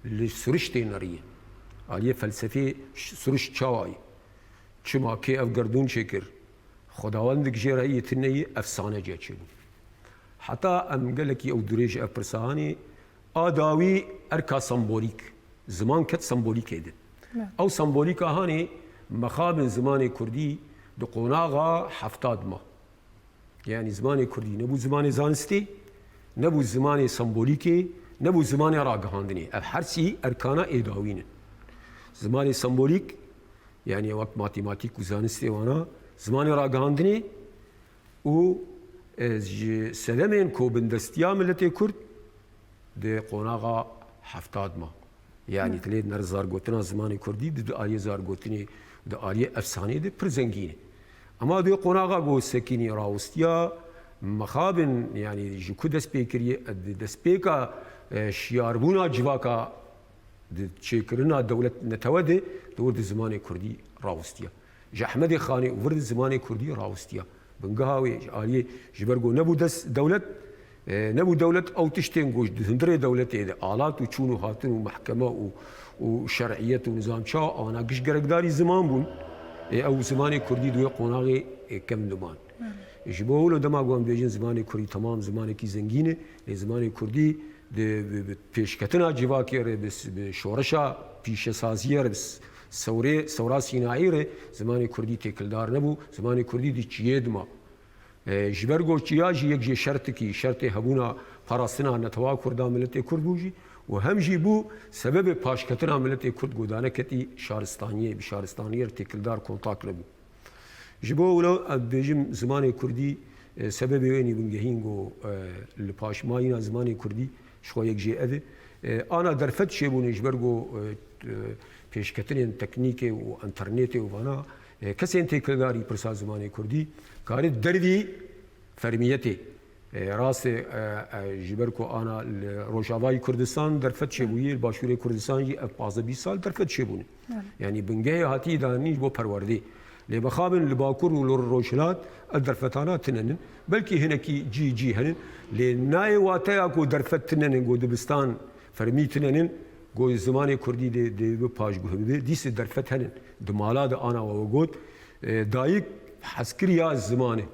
لسرشتی نریه آلیه فلسفه سرش چاوای چما که اف گردون چکر خداوند گجر هایی تنهی افسانه جا چون حتا ام گلکی او دریج اف پرسانی آداوی ارکا سمبولیک زمان کت سمبولیک ایده او سمبولیکا هانی مخابن زمان کردی دو قوناغا 70 ما يعني زمان كردي نبو زمان زانستي نبو زمان سمبوليكي نبو زمان راقهاندني هرسي أركانا إيداوين زمان سمبوليك يعني وقت ماتيماتيك وزانستي وانا زمان راقهاندني و سلمين كو بندستيا ملتي كرد دي قوناغا 70 ما يعني تليد نر زارگوتنا زمان كردي دي آلية زارگوتني دي آلية أفساني دي پرزنگيني اما دي قوناغا گو سكيني راوستيا مخابن يعني جكو دست بيكري دست بيكا شياربونا جواكا دي تشيكرنا دولة نتوده دور زمان كردي راوستيا جحمد خاني ورد زمان كردي راوستيا بنقهاوي آلية جبرگو نبو دست دولة نبو دولة أو تشتنجوش هندري دولة إذا آلات وشونو هاتن ومحكمة وشرعية ونظام شاء أنا قش قرقداري زمان بون أو زمان كردي دوي قناغي كم دمان يجبوه له دما قوام بيجين زمان كردي تمام زمان كي زنجينه لزمان كردي بيشكتنا جواكير بس بشورشا بيش سازير بس سورا سيناعير زمان كردي تكلدار نبو زمان كردي دي تشيدما جبرگو چیاجی یک جه شرط هبونا پاراستنا نتوا کردا ملت کرد بوجی و هم جی بو سبب پاشکتنا ملت کرد گودانه کتی شارستانیه بشارستانیه تکلدار کنتاک لبو جبو ولو بيجم زمان كردي سبب ويني بنجهينجو لباش ماينا زمان كردي شو يك جي أذى أنا درفت شيء بوني جبرجو پێشکەتنێن تەکنیکێ و ئەنتەرنێتێ و وانە کەسێن تێکرداری پرسا زمانی کوردی کارێت دەروی فەرمیەتێ ڕاستێ ژیبەر و ئانا ڕۆژاوای کوردستان دەرفەت چێبووی باشووری کوردستانی 15 سال دەرفەت چێبوون یعنی بنگەهەیە هاتی دانیش بۆ پەروەردەی لێ بەخابن لە باکوور و لە ڕۆژهەلات ئە دەرفەتانە تنەنن بەلکی هەنێکی جی هەنن لێ نایە واتەیە گۆ دەرفەت تنەنن گۆ دبستان فەرمی تنەنن گۆ زمانی کوردی دێ پاشگوه ببێ دیسێ دەرفەت هەنن دمالا دە ئاناوەوە گوت دایک حەزکریا زمانێ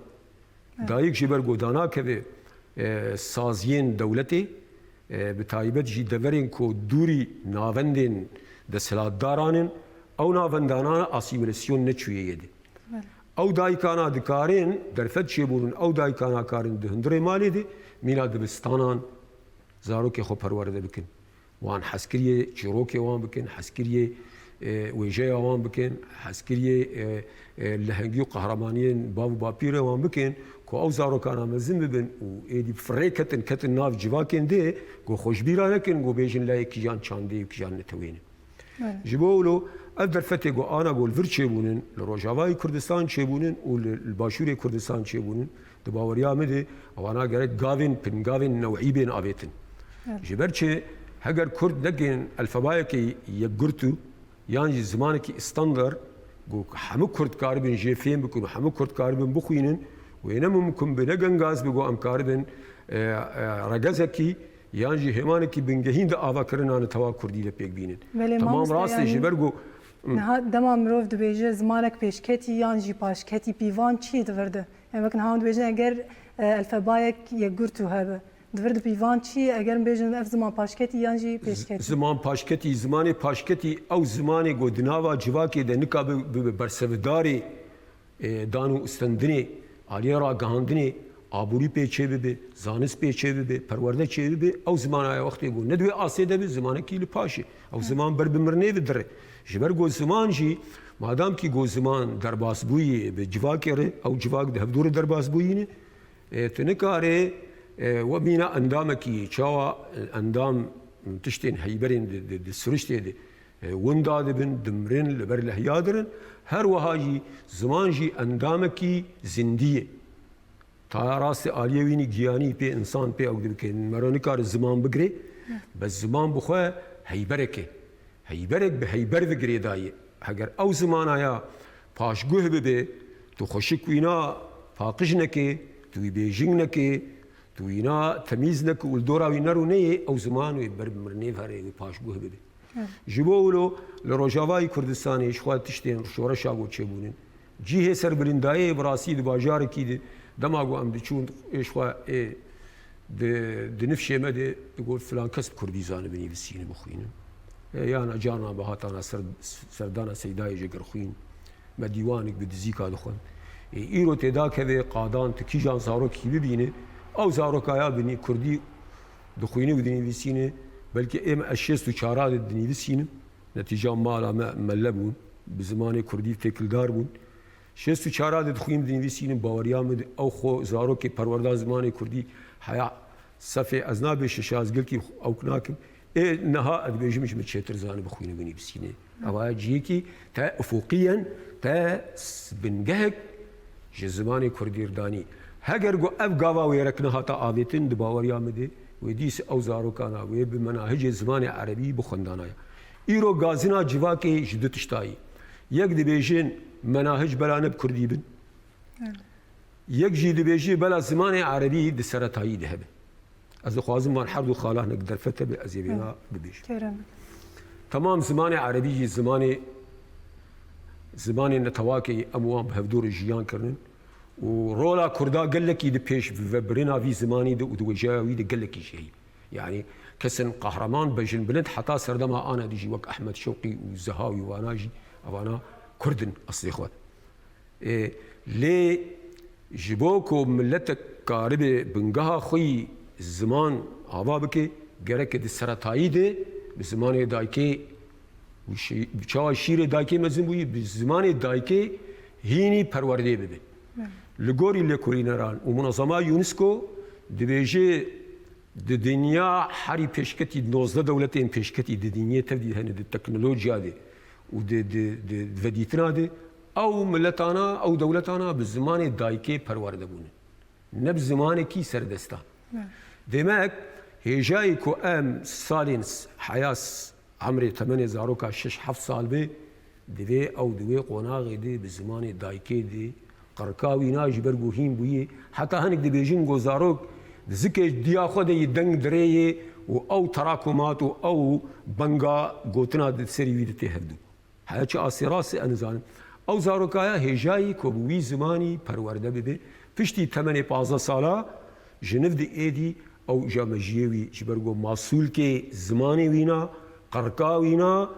دایک ji ber godanakeve saziyên dewletê bi taybet jî deverên ku dûrî navendên desthilatdaranin ew navendanan asîmilasyon neçûyê de ew dayikana dikarin derfet çêbûnin ew dayikana karin di hundirê malê de mîna dibistanan zarokê xwe perwerde bikin wan hezkiriyê çîrokê wan bikin hezkiriyê wêjeya wan bikin hezkiriyê lehengî û qehremaniyên bav û bapîrê wan bikin ku ew zarokana mezin bibin û êdî firê ketin nav civakên dê got xweşbîra nekin got bêjin la kîjan çandê û kîjan netewêne ji bo wilo ev derfetê got ana got li vir çêbûnin li Rojavayê Kurdistan çêbûnin û li Başûrê Kurdistan çêbûnin di baweriya me de ewana gerek gavên pingavên newî bên avêtin ji ber çi heger Kurd nekin elfebayekê yekgurt û yan jî zimanekî standard got hemû Kurd karibin jê fêm bikin û hemû Kurd karibin bixwînin wê nemimkin bi ne gengaz bi got em karibin regezekî yan jî hêmanekî bingehîn de avakirinan tewa Kurdî de pêk bînin tamam rastê ji ber got dema mirov dibêje zimanek pêşketî yan jî paşketî pîvan çi divirdi em wekin hawn dibêjin eger elfebayek yekgurt û hebe divir di pîvan çi eger bêjin ev ziman paşketî yan jî pêşketî ziman paşketî zimanê paşketî ew zimanê got di nava civakê de nikabe bi bersevdarê dan û istendinê aliye ragihandinê aborî pê çê bibe zanist pê çê bibe perwerde çê bibe ew zimanaya wextê got ne divê asê de be zimanekî li paşê ew ziman ber bi mirinê vidire ji ber got ziman jî madamkî got ziman derbasbûyê bi civakê re ew civak di hevdûrê derbasbûyîne tu nikarê we mîna endamekî çawa endam tiştên heyberên di siriştê de winda dibin dimirin li ber lehya dirin her wiha jî ziman jî endamekî zindiyê ta rastê aliyê wînî giyanî pê insan pê ew dibike mero nikare ziman bigire be ziman bi xwe heybereke heyberek bi heyber vigirê dayê heger ew zimanaya paşguh bibe tu xweşik wîna paqij neke tu wî bêjing neke tu wîna temîz neke û li dora wî ner û neyê ew ziman wê ber bi mirinê here wê paşguh bibe ji bo wilo li Rojavayê Kurdistanê ji xwe tiştên şoreşa got çêbûnin cihê serbirîndayê bi rastî di bajarekî de dema got em diçûn ji xwe di nifşê me de got filan kes Kurdî zanibin nivîsîne bixwînin yana cana bi hatana serdana Seydayê jê gerxwîn me dîwanek bi dizîka dixwin îro têda keve qadan tu kîjan zarokî bibîne ew zarokaya binî Kurdî dixwîne û dinivîsîne belkî êm ez şêst û çara de dinivîsînim netîca mala me melle bûn bi zimanê Kurdî têkildar bûn şêst û çara de dixwînim dinivîsînim baweriya me de ew xwe zarokê perwerda zimanê Kurdî heya sefê ez nabê şişazgirkî ew nakim neha ez dibêjim ji min çêtir zanî bixwîne binivîsîne ew ciyekî te ufûqiyen te bingehek ji zimanê Kurdîrdanî heger got ev gava wêrek nehata avêtin di baweriya me de wê dîsê ew zarokana wê bi menahicê zimanê erebî bixwendanaya îro gazina civakê ji du tiştayî yek dibêjin menahic bela ne bi Kurdî bin yek jî dibêjî bela zimanê erebî di seretayî de hebe ez dixwazim van her du xalah nek derfet hebe ez ê vêna bibêjim tamam zimanê erebî jî zimanê netewakê em wan bi hevdûrê jiyan kirinin û rola Kurda gelekî di pêş vebirina vî zimanî de û di wêjeya wî de gelekî jî heye yani kesin qehreman bejin bilind heta serdema ana dijî wek Ehmed Şewqî û Zeha wî wana jî evana Kurdin eslê xwe lê ji bo ku milletek karibe bingeha xwe ziman ava bike gerek di seretayî de bi zimanê dayikê çawa şîrê dayikê mezin bûyî bi zimanê dayikê hînî perwerdê bibe li gorî lêkolîneran û munezema UNESCO dibêje د دنیا حری پێشکەتی 19 دەوڵەتێن پێشکەتی د دنیا تەبدی هەنێ د تەکنۆلۆژیا دێ و د ڤەدیتنا دێ ئەو ملەتانە ئەو دەوڵەتانە bi zimanê dayikê perwerde bûnin ne bi zimanekî serdestan demek hêjayê ku em salên heya emrê temenê zaroka 6-7 sal bê divê ew di wê qonaxê de bi zimanê dayikê de qirka wîna ji ber guhîn bûyê heta hinek dibêjin got zarok zikê diya xwe de yê deng dirêyê û ew terakumat û ew benga gotina di serî wî de tê hevdû heya çi asê rastî em nizanim ew zarokaya hêjayî ku bi wî zimanî perwerde bibe piştî temenê 15 sala ji niv de êdî ew ja mejiyê wî ji ber got masûlkê zimanê wîna qirka wîna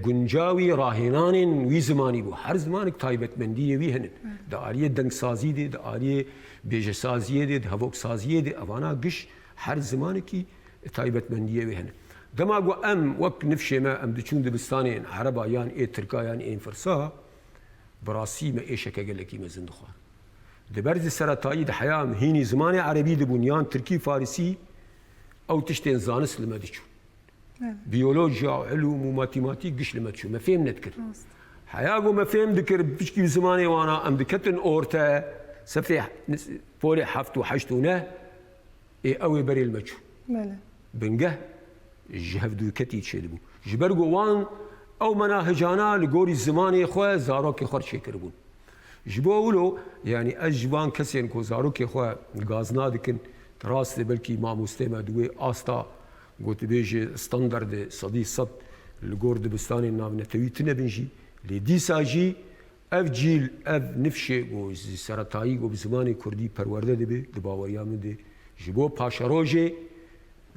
gunca wî rahênanên wî zimanî bû her zimanek taybetmendiyê wî hene di aliyê dengsazî de di aliyê bêjesaziyê de di hevoksaziyê de evana giş her zimanekî taybetmendiyê wê hene dema got em wek nifşê me em diçûn dibistanên hereba yan ê tirka yan ên firsa bi rastî me êşeke gelekî mezin dixwar di ber di seretayî di heya em hînî zimanê erebî dibûn yan tirkî farîsî ew tiştên zanist li me diçûn biyolojiya ilûm û matîmatîk giş li me diçûn me fêm nedikir heya got me fêm dikir piştî zimanê wana em diketin orte sefê polê heft û heşt û neh ê ew ê berê li me çû bingeh ji hevdûketî çê dibû ji ber got wan ew mena hicana li gorî zimanê xwe zarokê xwe çêkiribûn ji bo wilo yanî ez ji van kesên ku zarokê xwe gazna dikin rastî belkî mamostê me di wê asta gotibêjê standardê sedî sed li gor dibistanên navnetewî tunebin jî lê dîsa jî ev cîl ev nifşê got ji seretayî got bi zimanê Kurdî perwerde dibe di baweriya min de ji bo paşerojê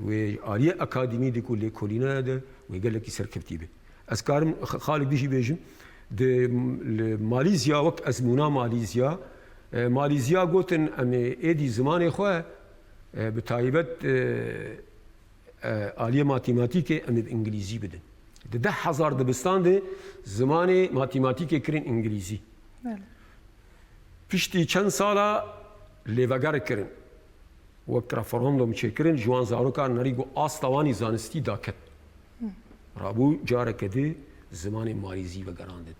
wê aliyê akademî de ku lêkolînaya de wê gelekî serkeftî be ez karim xalek dijî bêjim di Malîzya wek ezmûna Malîzya gotin em ê êdî zimanê xwe bi taybet aliyê matîmatîkê em ê bi îngilîzî bidin di 10,000 dibistan de zimanê matîmatîkê kirin îngilîzî piştî çend sala lêveger kirin wek referandum çêkirin ji wan zarokan nerî got asta wanî zanistî daket rabû careke de zimanê Malîzî vegerandin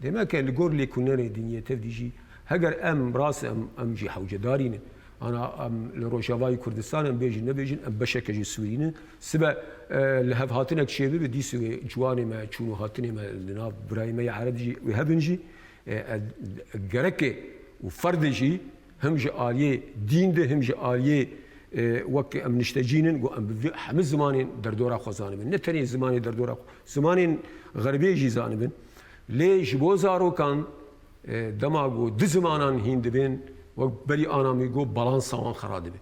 demek li gor lêkolînerê dinyê tevdî jî heger em rast em jî hewcedarînin ana em li Rojavayê Kurdistan em bêjin nebêjin em beşeke jî Sûrînin sibe li hev hatinek şêbî bi dîsê wê ciwanê me çûn û hatinê me li nav birayê me ya hereb jî wê hebin jî gerekê û ferdê jî hem ji aliyê dîn de hem ji aliyê wek em niştecînin got em bi hemû zimanên derdora xwe zanibin ne tenê zimanê derdora xwe zimanên xerbê jî zanibin lê ji bo zarokan dema got di zimanan hîn dibin wek berî ana me got balansa wan xera dibe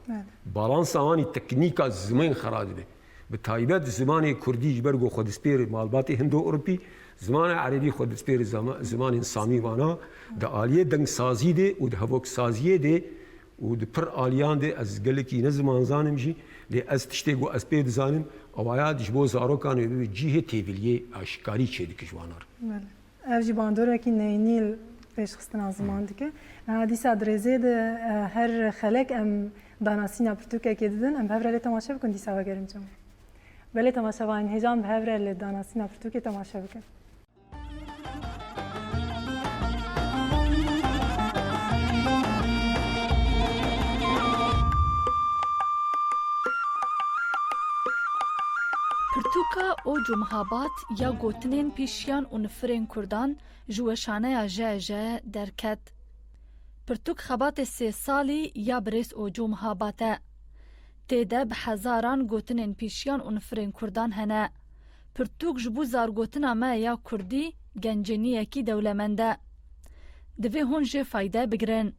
balansa wanî teknîka zimên xera dibe bi taybet zimanê Kurdî ji ber got xwedîspêrê malbatê Hindo-Ewropî zimanê erebî xwedîspêrê zimanên Samî wana di aliyê dengsazî de û di hevoksaziyê de û di pir aliyan de ez gelekî ne ziman zanim jî lê ez tiştê got ez pê dizanim awaya ji bo zarokan wê bibe cihê têviliyê aşikarî çê dike ji wan re ev jî bandorekî neynîl pêşxistina ziman dike dîsa dirêzê de her xelek em danasîna pirtûkekê didin em hevre lê temaşe bikin dîsa vegerim cem belê temaşevanên hêjan bi hevre lê danasîna pirtûkê temaşe bikin Pirtûka û cumhabat ya gotinên pîşiyan û nifirên Kurdan ji weşaneya je derket. Pirtûk xebatê 3 salî ya birêz û cumhabat e. Têde bi hezaran gotinên pîşiyan û nifirên Kurdan hene. Pirtûk ji bo zargotina me ya Kurdî genceniyekî dewlemend e. Divê hûn jê fayde bigirin.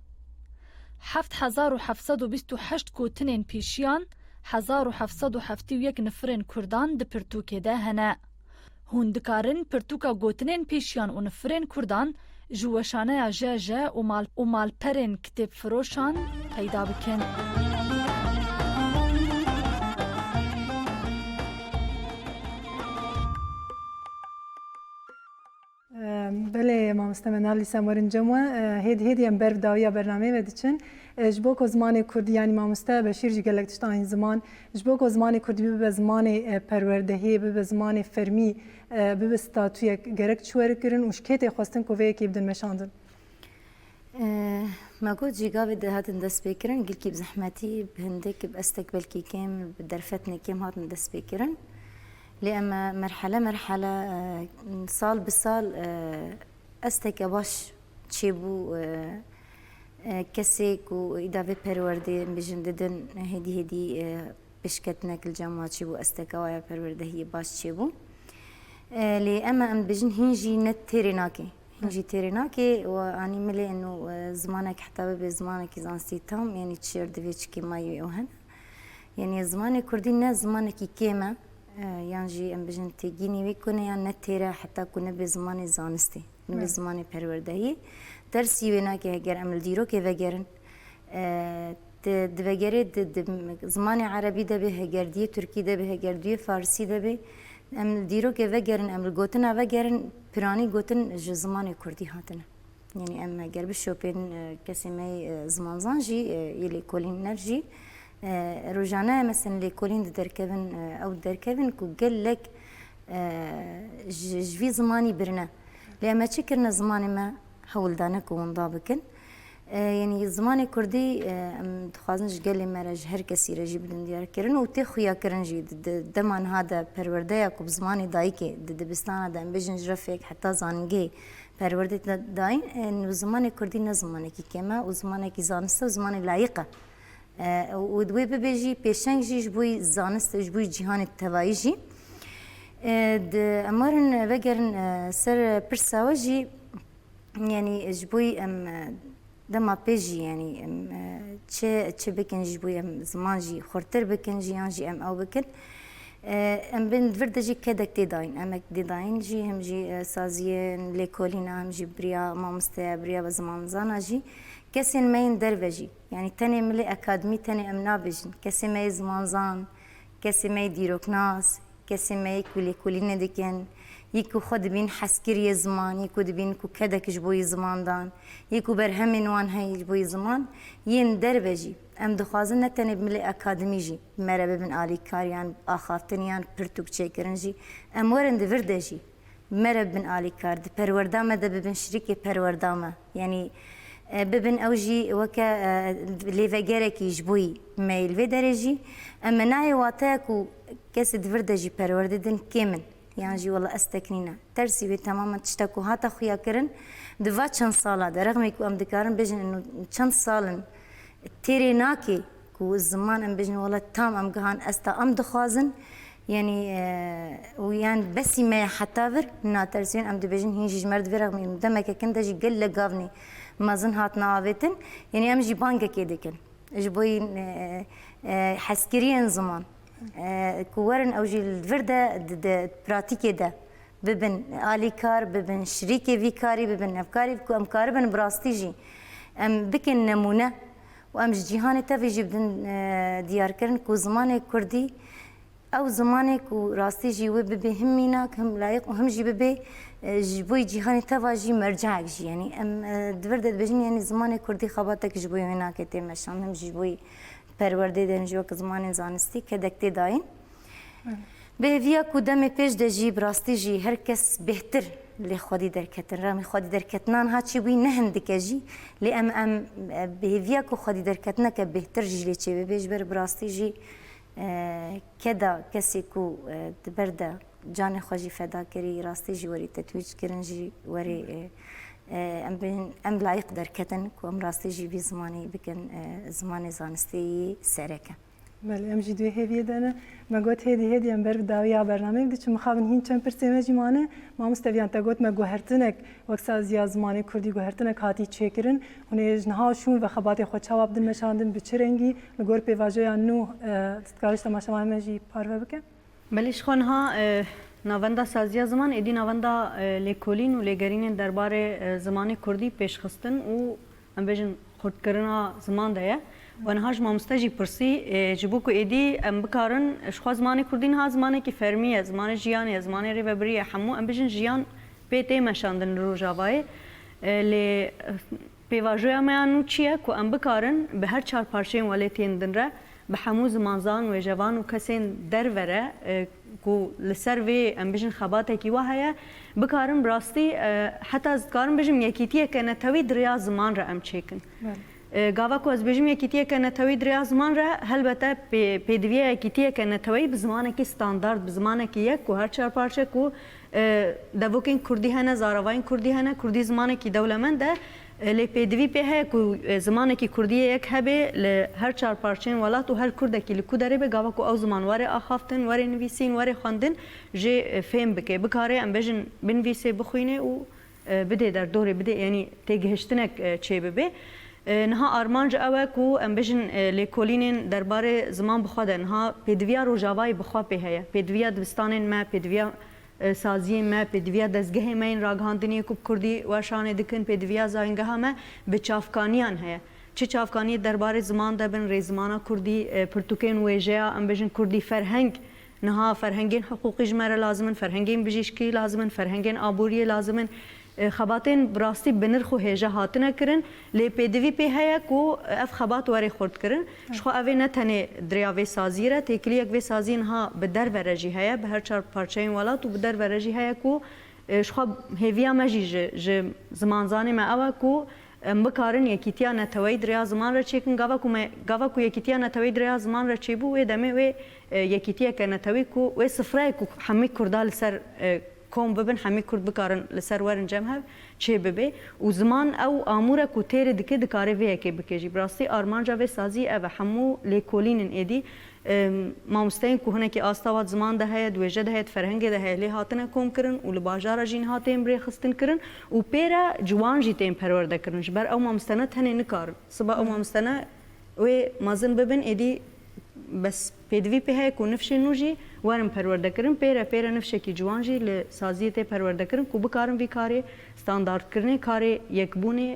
7728 gotinên pîşiyan 1771 nifirên Kurdan di pirtûkê de hene. Hûn dikarin pirtûka gotinên pêşiyan û nifirên Kurdan ji weşaneya je û malperên kitêbfiroşan peyda bikin. بله ما مستمنالی سمرین جمع هدی ام برف داویا برنامه ودیچن جبو کو زمان کردی یعنی ما مسته بشیر جگلک تشتاین زمان جبو کو زمان کردی به زمان پروردهی به زمان فرمی به استاتوی گرک چور کردن وشکت خواستن کوی کی بدن مشاندن ما قلت جيجابي ده هات ندس بيكرن قل كي بزحمتي بهندك باستقبل كي كام بدرفتني كام هات ندس بيكرن لأما مرحلة صال بصال استك باش تشيبو كسيك وإذا في پروردي بجنددن هدي بشكتنا كل جامعة تشيبو استك ويا پرورده هي باش تشيبو لأما أم بجن هنجي نتيريناكي هنجي تيريناكي واني ملي انه زمانك حتى بزمانك زانستي تام يعني تشير دفيتش كيما يوهن يعني زمانك كردين زمانك كيما يعني ام بجن تيجيني ويكون يعني نتيرا حتى كنا بزمان زانستي بزمان پروردهي درسي ويناكي هجر عمل ديرو كيف هجرن دبجري زمان عربي ده به هجرديه تركي ده به هجرديه فارسي ده به ام دیرو که وگرن ام گوتن وگرن پرانی گوتن زمان کردی هاتن یعنی ام گر بشوپین کسی می زمان زانجی یلی کلین نرجی روزانه مثلا لیکولین درکبن او درکبن کو گلک جوی زمانی برنا لما چکرنا زمان ما حول دانه کو وندا بکن يعني زماني كردي دخوازنش قال لي مرج هر كسي رجي بدن ديار كرن وتي خويا كرن جي دمان هذا پروردايا كو بزماني دايكي دبستانا دم بجن جرفيك حتى زانجي پروردت داين انه زماني كردي نزماني كي كما وزماني زانسته وزماني لايقه ودوي بيجي بيشنج جي جبوي زانست جبوي جهان التوايجي امرن وگرن سر برساوجي يعني جبوي ام دما بيجي يعني تش بكن جبوي ام زمانجي خورتر بكن جيانجي ام او بكن ام بن فردجي كدك ديداين ام ديداين جي هم جي سازيين ليكولينا هم جي بريا ما مستيا بريا بزمان زاناجي كسين مين دربجي يعني تاني ملي اكاديمي تاني ام نابجن كسي مي زمان زان كسي مي ديروكناس كسي مي كولينا دكن يكو خد بين حسكري زمان يكو دبين كو كدك جبوي زمان دان يكو برهم وان هاي جبوي زمان ين دربجي ام دخوازن نتني بملي اكاديمي جي مربه بن آلي كاريان آخافتنيان پرتوك چيكرنجي ام ورن دفردجي مرب بن آلي كار دي پروردامه ده ببن شريكي پروردامه يعني ببن اوجي وكا ليفاگركي جبوي ميل في درجي اما ناي واتاكو كاس دفردجي پرورددن كيمن يعني جي والله استكنينا ترسي تماما تشتكو هاتا خويا كرن دفا چند سالا ده رغم يكو ام دكارن بجن انه چند سالن تيريناكي كو الزمان ام بجن والله تام ام قهان استا ام دخوازن يعني ويان بسي ما حتافر نا ترسين ام دبجن هيجي مرد في رغم انه دمك كنت جي قل لقافني مازن هات ناويتن يعني ام جي بانكا كيدكن جبوي حسكريا زمان كورن او جي الفرده براتيكي ده ببن اليكار ببن شريكي فيكاري ببن افكاري ام كاربن براستيجي ام بكن نمونه وام جيهان تفيجي بدن ديار كرن كو زماني كردي او زماني كو راستيجي وببي هميناك هم لايق وهم جي ببي جبوي جيهان تفاجي مرجعك جي يعني ام دفرده بجن يعني زماني كردي خباتك جبوي هناك تمشان هم جبوي پرورده دنجو که زمان زانستی که دکته داین به ویا کدام پیش دجی براستی جی هر کس بهتر لی خودی درکتن رامی خودی درکتنان ها چی بی نه هندک جی لی ام به ویا کو خودی درکتنه که بهتر جی لی چی بیش بر براستی جی کدا کسی کو برده جان خوشی فدا کری راستی جی وری تتویج کرن جی وری ام لايق دركتن كو ام راستي جي بي زماني بكن زماني زانستي سركه بله ام جي دوی هدیه دانه ما گوت هدیه ام بر داویا برنامه بدی چون مخابن هین چند پرسیمه مانه ما مستویان تا گوت ما گوهرتنک وقت زیاد زمانی کردی گوهرتنک هاتی چیکرن هونه جنها شون و خبات خود جواب دن مشاندن بچرنگی مگور پیواجو یا نو تکارش تماشا ما جی پارو بکن بلش خونها ناوندا سازیا زمان ادی ناوندا لیکولین و لیگرین درباره زمانی کردی پیش خستن و ام بجن خود کرنا زمان ده و نهاج ما مستجی پرسی جبو کو ادی ام بکارن شخوا زمانی کردین ها زمانی که فرمیه زمان جیان زمان ریوبری همو ام بجن جیان پی تیمشاندن روژاوای لی پیواژویا میانو چیه که ام بکارن به هر چار پارچه ولی تیندن را به همو زمانزان و جوان و کسین دروره که لسر وی ام بجن خباته کی وهایا بکارن براستی حتی از کارن بجم یکیتیه که نتوی دریا زمان را ام چیکن گاوا کو از بجم یکیتیه که نتوی دریا زمان را البته پیدویه یکیتیه که نتوی به زمان کی استاندارد به زمان کی یک کو هر چار پارچه کو دوکین کردی هنه زاروین کردی هنه کردی زمان کی دولمنده لی پیدوی په هه کو زمانه کی کردی یک هبه ل هر چار پارچین ولات و هر کرد کی لکو داره به گاوا کو او زمان وره اخافتن وره نویسین وره خواندن جه فهم بکه بکاره ام بجن بنویسه بخوینه و بده در دوره بده یعنی تگهشتنک چه به نها آرمانج اوه کو ام بجن لی کولینن درباره زمان بخواد نها پیدویا روجاوای بخوا به هه پیدویا دبستانن ما پیدویا سازی ما پیدویا دزگه ما این راگهاندنی کوب کردی و شانه دکن پیدویا زاینگه ما به چافکانیان هست چه چافکانی درباره زمان دبن ریزمانا کردی پرتوکین ویجیا ام بجن کردی فرهنگ نها فرهنگین حقوقی جمره لازمن فرهنگین بجیشکی لازمن فرهنگین آبوری لازمن خباتین براستی بنرخو هجا هاتنه کرن لی پیدوی پی هیا کو اف خبات وری خورد کرن شخو اوی نتنه دریاوی سازی را تکلی یک وی سازین ها به در ورجی هیا به هر چار پارچه این ولات و به در ورجی هیا کو شخو هیویا مجی ج زمانزانی ما اوه کو بکارن یکیتیا نتوی دریا زمان را چیکن گاوا کو یکیتیا نتوی دریا زمان را چیبو و دمه و یکیتیا که نتوی کو و سفره کو همی کردال سر کم ببن همی کرد بکارن لسر ورن جمع چه ببه و زمان او آموره کو تیر دکه دکاره ویه که بکجی براستی آرمانجا و سازی او همو لیکولینن ایدی ما مستین که هنه که آستاوات زمان ده هید ویجه ده هید فرهنگ ده هید لی هاتنه کم کرن و لباجارا جین هاتین بری خستن کرن و پیرا جوان جی تین پرورده کرن جبر او ما مستنه تنه نکارن صبح او ما مستنه و مازن ببن ایدی بس پیدوی په هه کو نفش نوجی ورم پرورده کرن پیرا نفش کی جوان جی ل سازیت پرورده کرن کو بکارم وی کاری استاندارد کرنی کاری یکبونی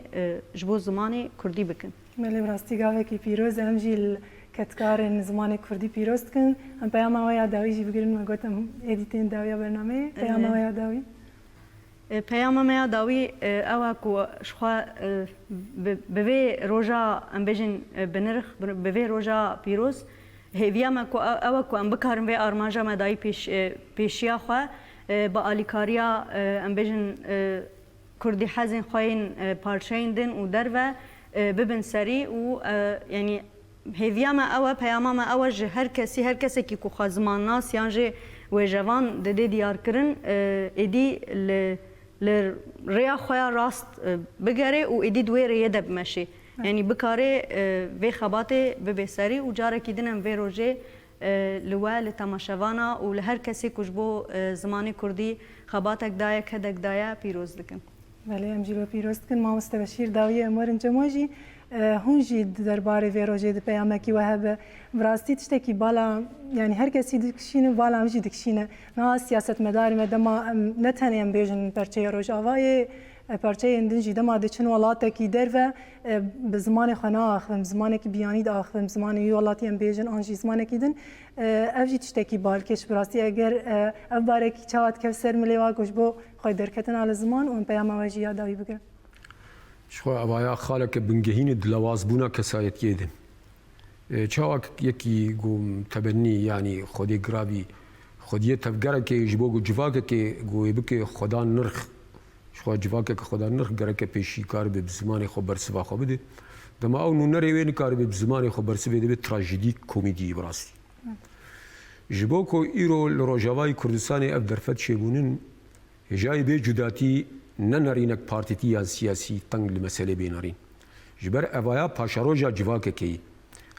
جبو زمان کردی بکن ملی براستی گاوه کی پیروز ام جیل کتکار زمان کردی پیروز کن ام پیام ویا داوی جی بگیرن ما گفتم ادیتین داوی برنامه پیام ویا داوی پیام ما داوی او کو شخوا به روجا ام بجن بنرخ به روجا پیروز هیویا ما کو او کو ام بکارم و آرمانجا ما دای پیشیا خو با الیکاریا ام بجن کردی حزین خوین پارچین دن و در و ببن سری و یعنی هیویا ما او پیام ما او هر کسی کی کو خزمان ناس یانجه و جوان د دیار کرن ادی ل ریا خویا راست بگره و ادی دوی ریه دب مشی یعنی بکاره و خباته به سری و جاره کی دنم و روزه لوال تماشاوانا و لهر کسی کجبو زمانی کردی خباتک دایا کدک دایا پیروز دکن ولی ام جلو پیروز کن ما مستبشیر داوی امورن جماجی هونجی درباره و روزه د پیامکی و هب براستی تشتکی بالا یعنی هر کسی دکشینه بالا همجی دکشینه نه سیاست مداری مدما نتنیم بیژن پرچه روزاوای پارچه اندنجی دما دچن ولاته کی در و به زمان خناخ و زمانی که بیانی داخل و زمانی ولاتی ام بیژن آنجی زمانی که دن افجی تشتکی بالکش براستی اگر افباره کی چات که سر ملیوا گوش بو خواهی درکتن على زمان و پیام واجی یاداوی بگه شخو اویا خالک بنگهین دلواز بونا کسایت یدن چاک یکی گم تبنی یعنی خودی گرابی خودی تفگره که جبو جواک که گوی بک خدا نرخ شخو جواک که خدا نرخ گره که پیشی کار به زمان خو برسوا خو بده دما او نو نری وین کار به زمان خو برسوا بده تراژدی کمدی براستی جبو کو ایرو لروجاوای کردستان اف درفت شیبونن هجای به جداتی ننرینک پارتیتی یا سیاسی تنگ لمسئله بینارین جبر اوایا پاشاروجا جواک کی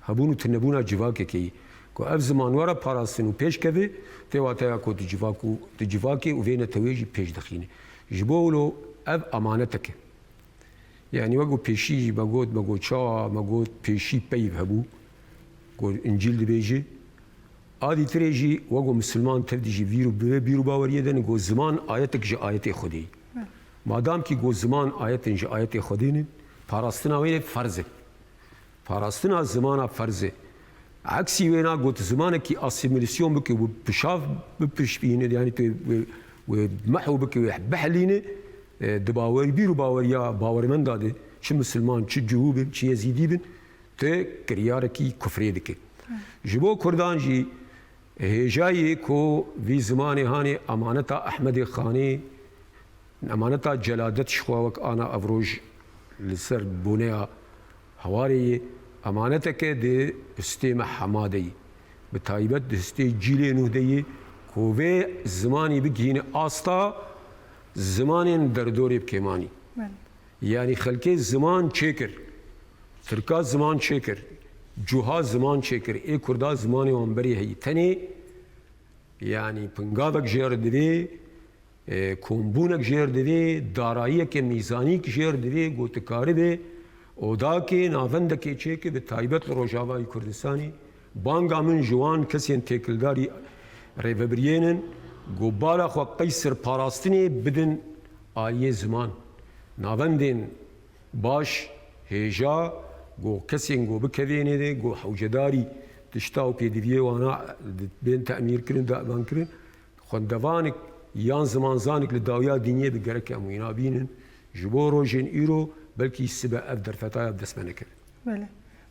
هبونو تنبونا جواک کی کو اف زمانوارا پاراستنو پیش کده تواتا کو تجواکی و وین تویجی پیش دخینه جبولو اف امانتک یعنی وگو پیشی بگو چا بگو پیشی پیو هبو گو انجیل دبیجی آدی تریجی وگو مسلمان تفدیجی بیرو باوریه دن گو زمان آیتک جی آیت خودی مادام کی گو زمان آیتن جی آیت خودینن پاراستنا وین فرضه پاراستنا زمانا فرضه عکسی وینا گوت زمانه کی اسیمیلیسیون بکی و پشاف بپش بینه یعنی تو ومحو بك بحلينه دباوري بيرو باوريا باورمن داده شو مسلمان شو جهوب شو يزيدي بن ته كرياركي كفري دك جبو كردان جي هجاي كو في زماني هاني امانتا احمد خاني امانتا جلادت شخواك انا افروج لسر بونيا هواري امانتك دي استيم حمادي بتايبت دستي جيلي نهدي كوفي زماني بجين استا زمان دردوري بكيماني يعني خلكي زمان شكر تركا زمان شكر جوها زمان شكر اي كردا زماني وانبري هي تاني يعني پنگاوك جير دوي كومبونك جير دوي دارائيك ميزانيك جير دوي گوتكاري بي اوداكي نافندكي چيكي بتايبت لروجاوي كردستاني بانگا من جوان كسين تيكلداري ريفبرينن گوبالا خو قيصر پاراستني بدن آلية زمان نافندين باش هيجا گو كسين گو بكذيني دي گو حوجداري تشتاو بيديفيه وانا بين تأمير كرن دابان كرن خوندوانك يان زمان زانك لداويا دينية بگرك اموينا بينن جبو روجين ايرو بلكي السبا افدر فتايا بدسمنه كرن بله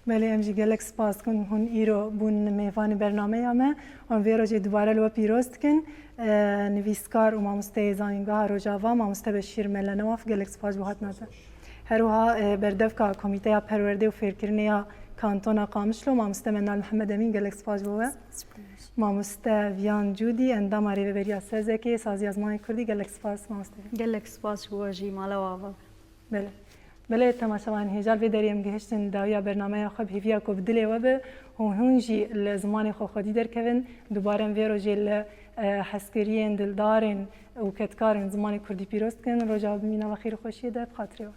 بله امجی گلک سپاس کن هون ایرو بون میوان برنامه یامه آن ویرو جی دوباره لو پیروست کن نویسکار و مامسته زانگاه روجاوا مامسته بشیر ملنواف گلک سپاس بهات نده هروها بردف کا کمیته پرورده و فکرنه کانتونا قامشلو مامسته منال محمد امین گلک سپاس بوه مامسته ویان جودی اندام عریب بریا سزکی سازی ازمان کردی گلک سپاس مامسته گلک سپاس بوه جی مالا واوا بله بله تماشاوان هجال في دريم جهشتن داويا برنامج خب هيفيا كوب دلي وب هون جي الزمان خو خدي در كفن دوباره فيرو جيل حسكريين دلدارن وكتكارن زمان كردي بيروست كن رجع بمينا وخير خوشي ده بخاطري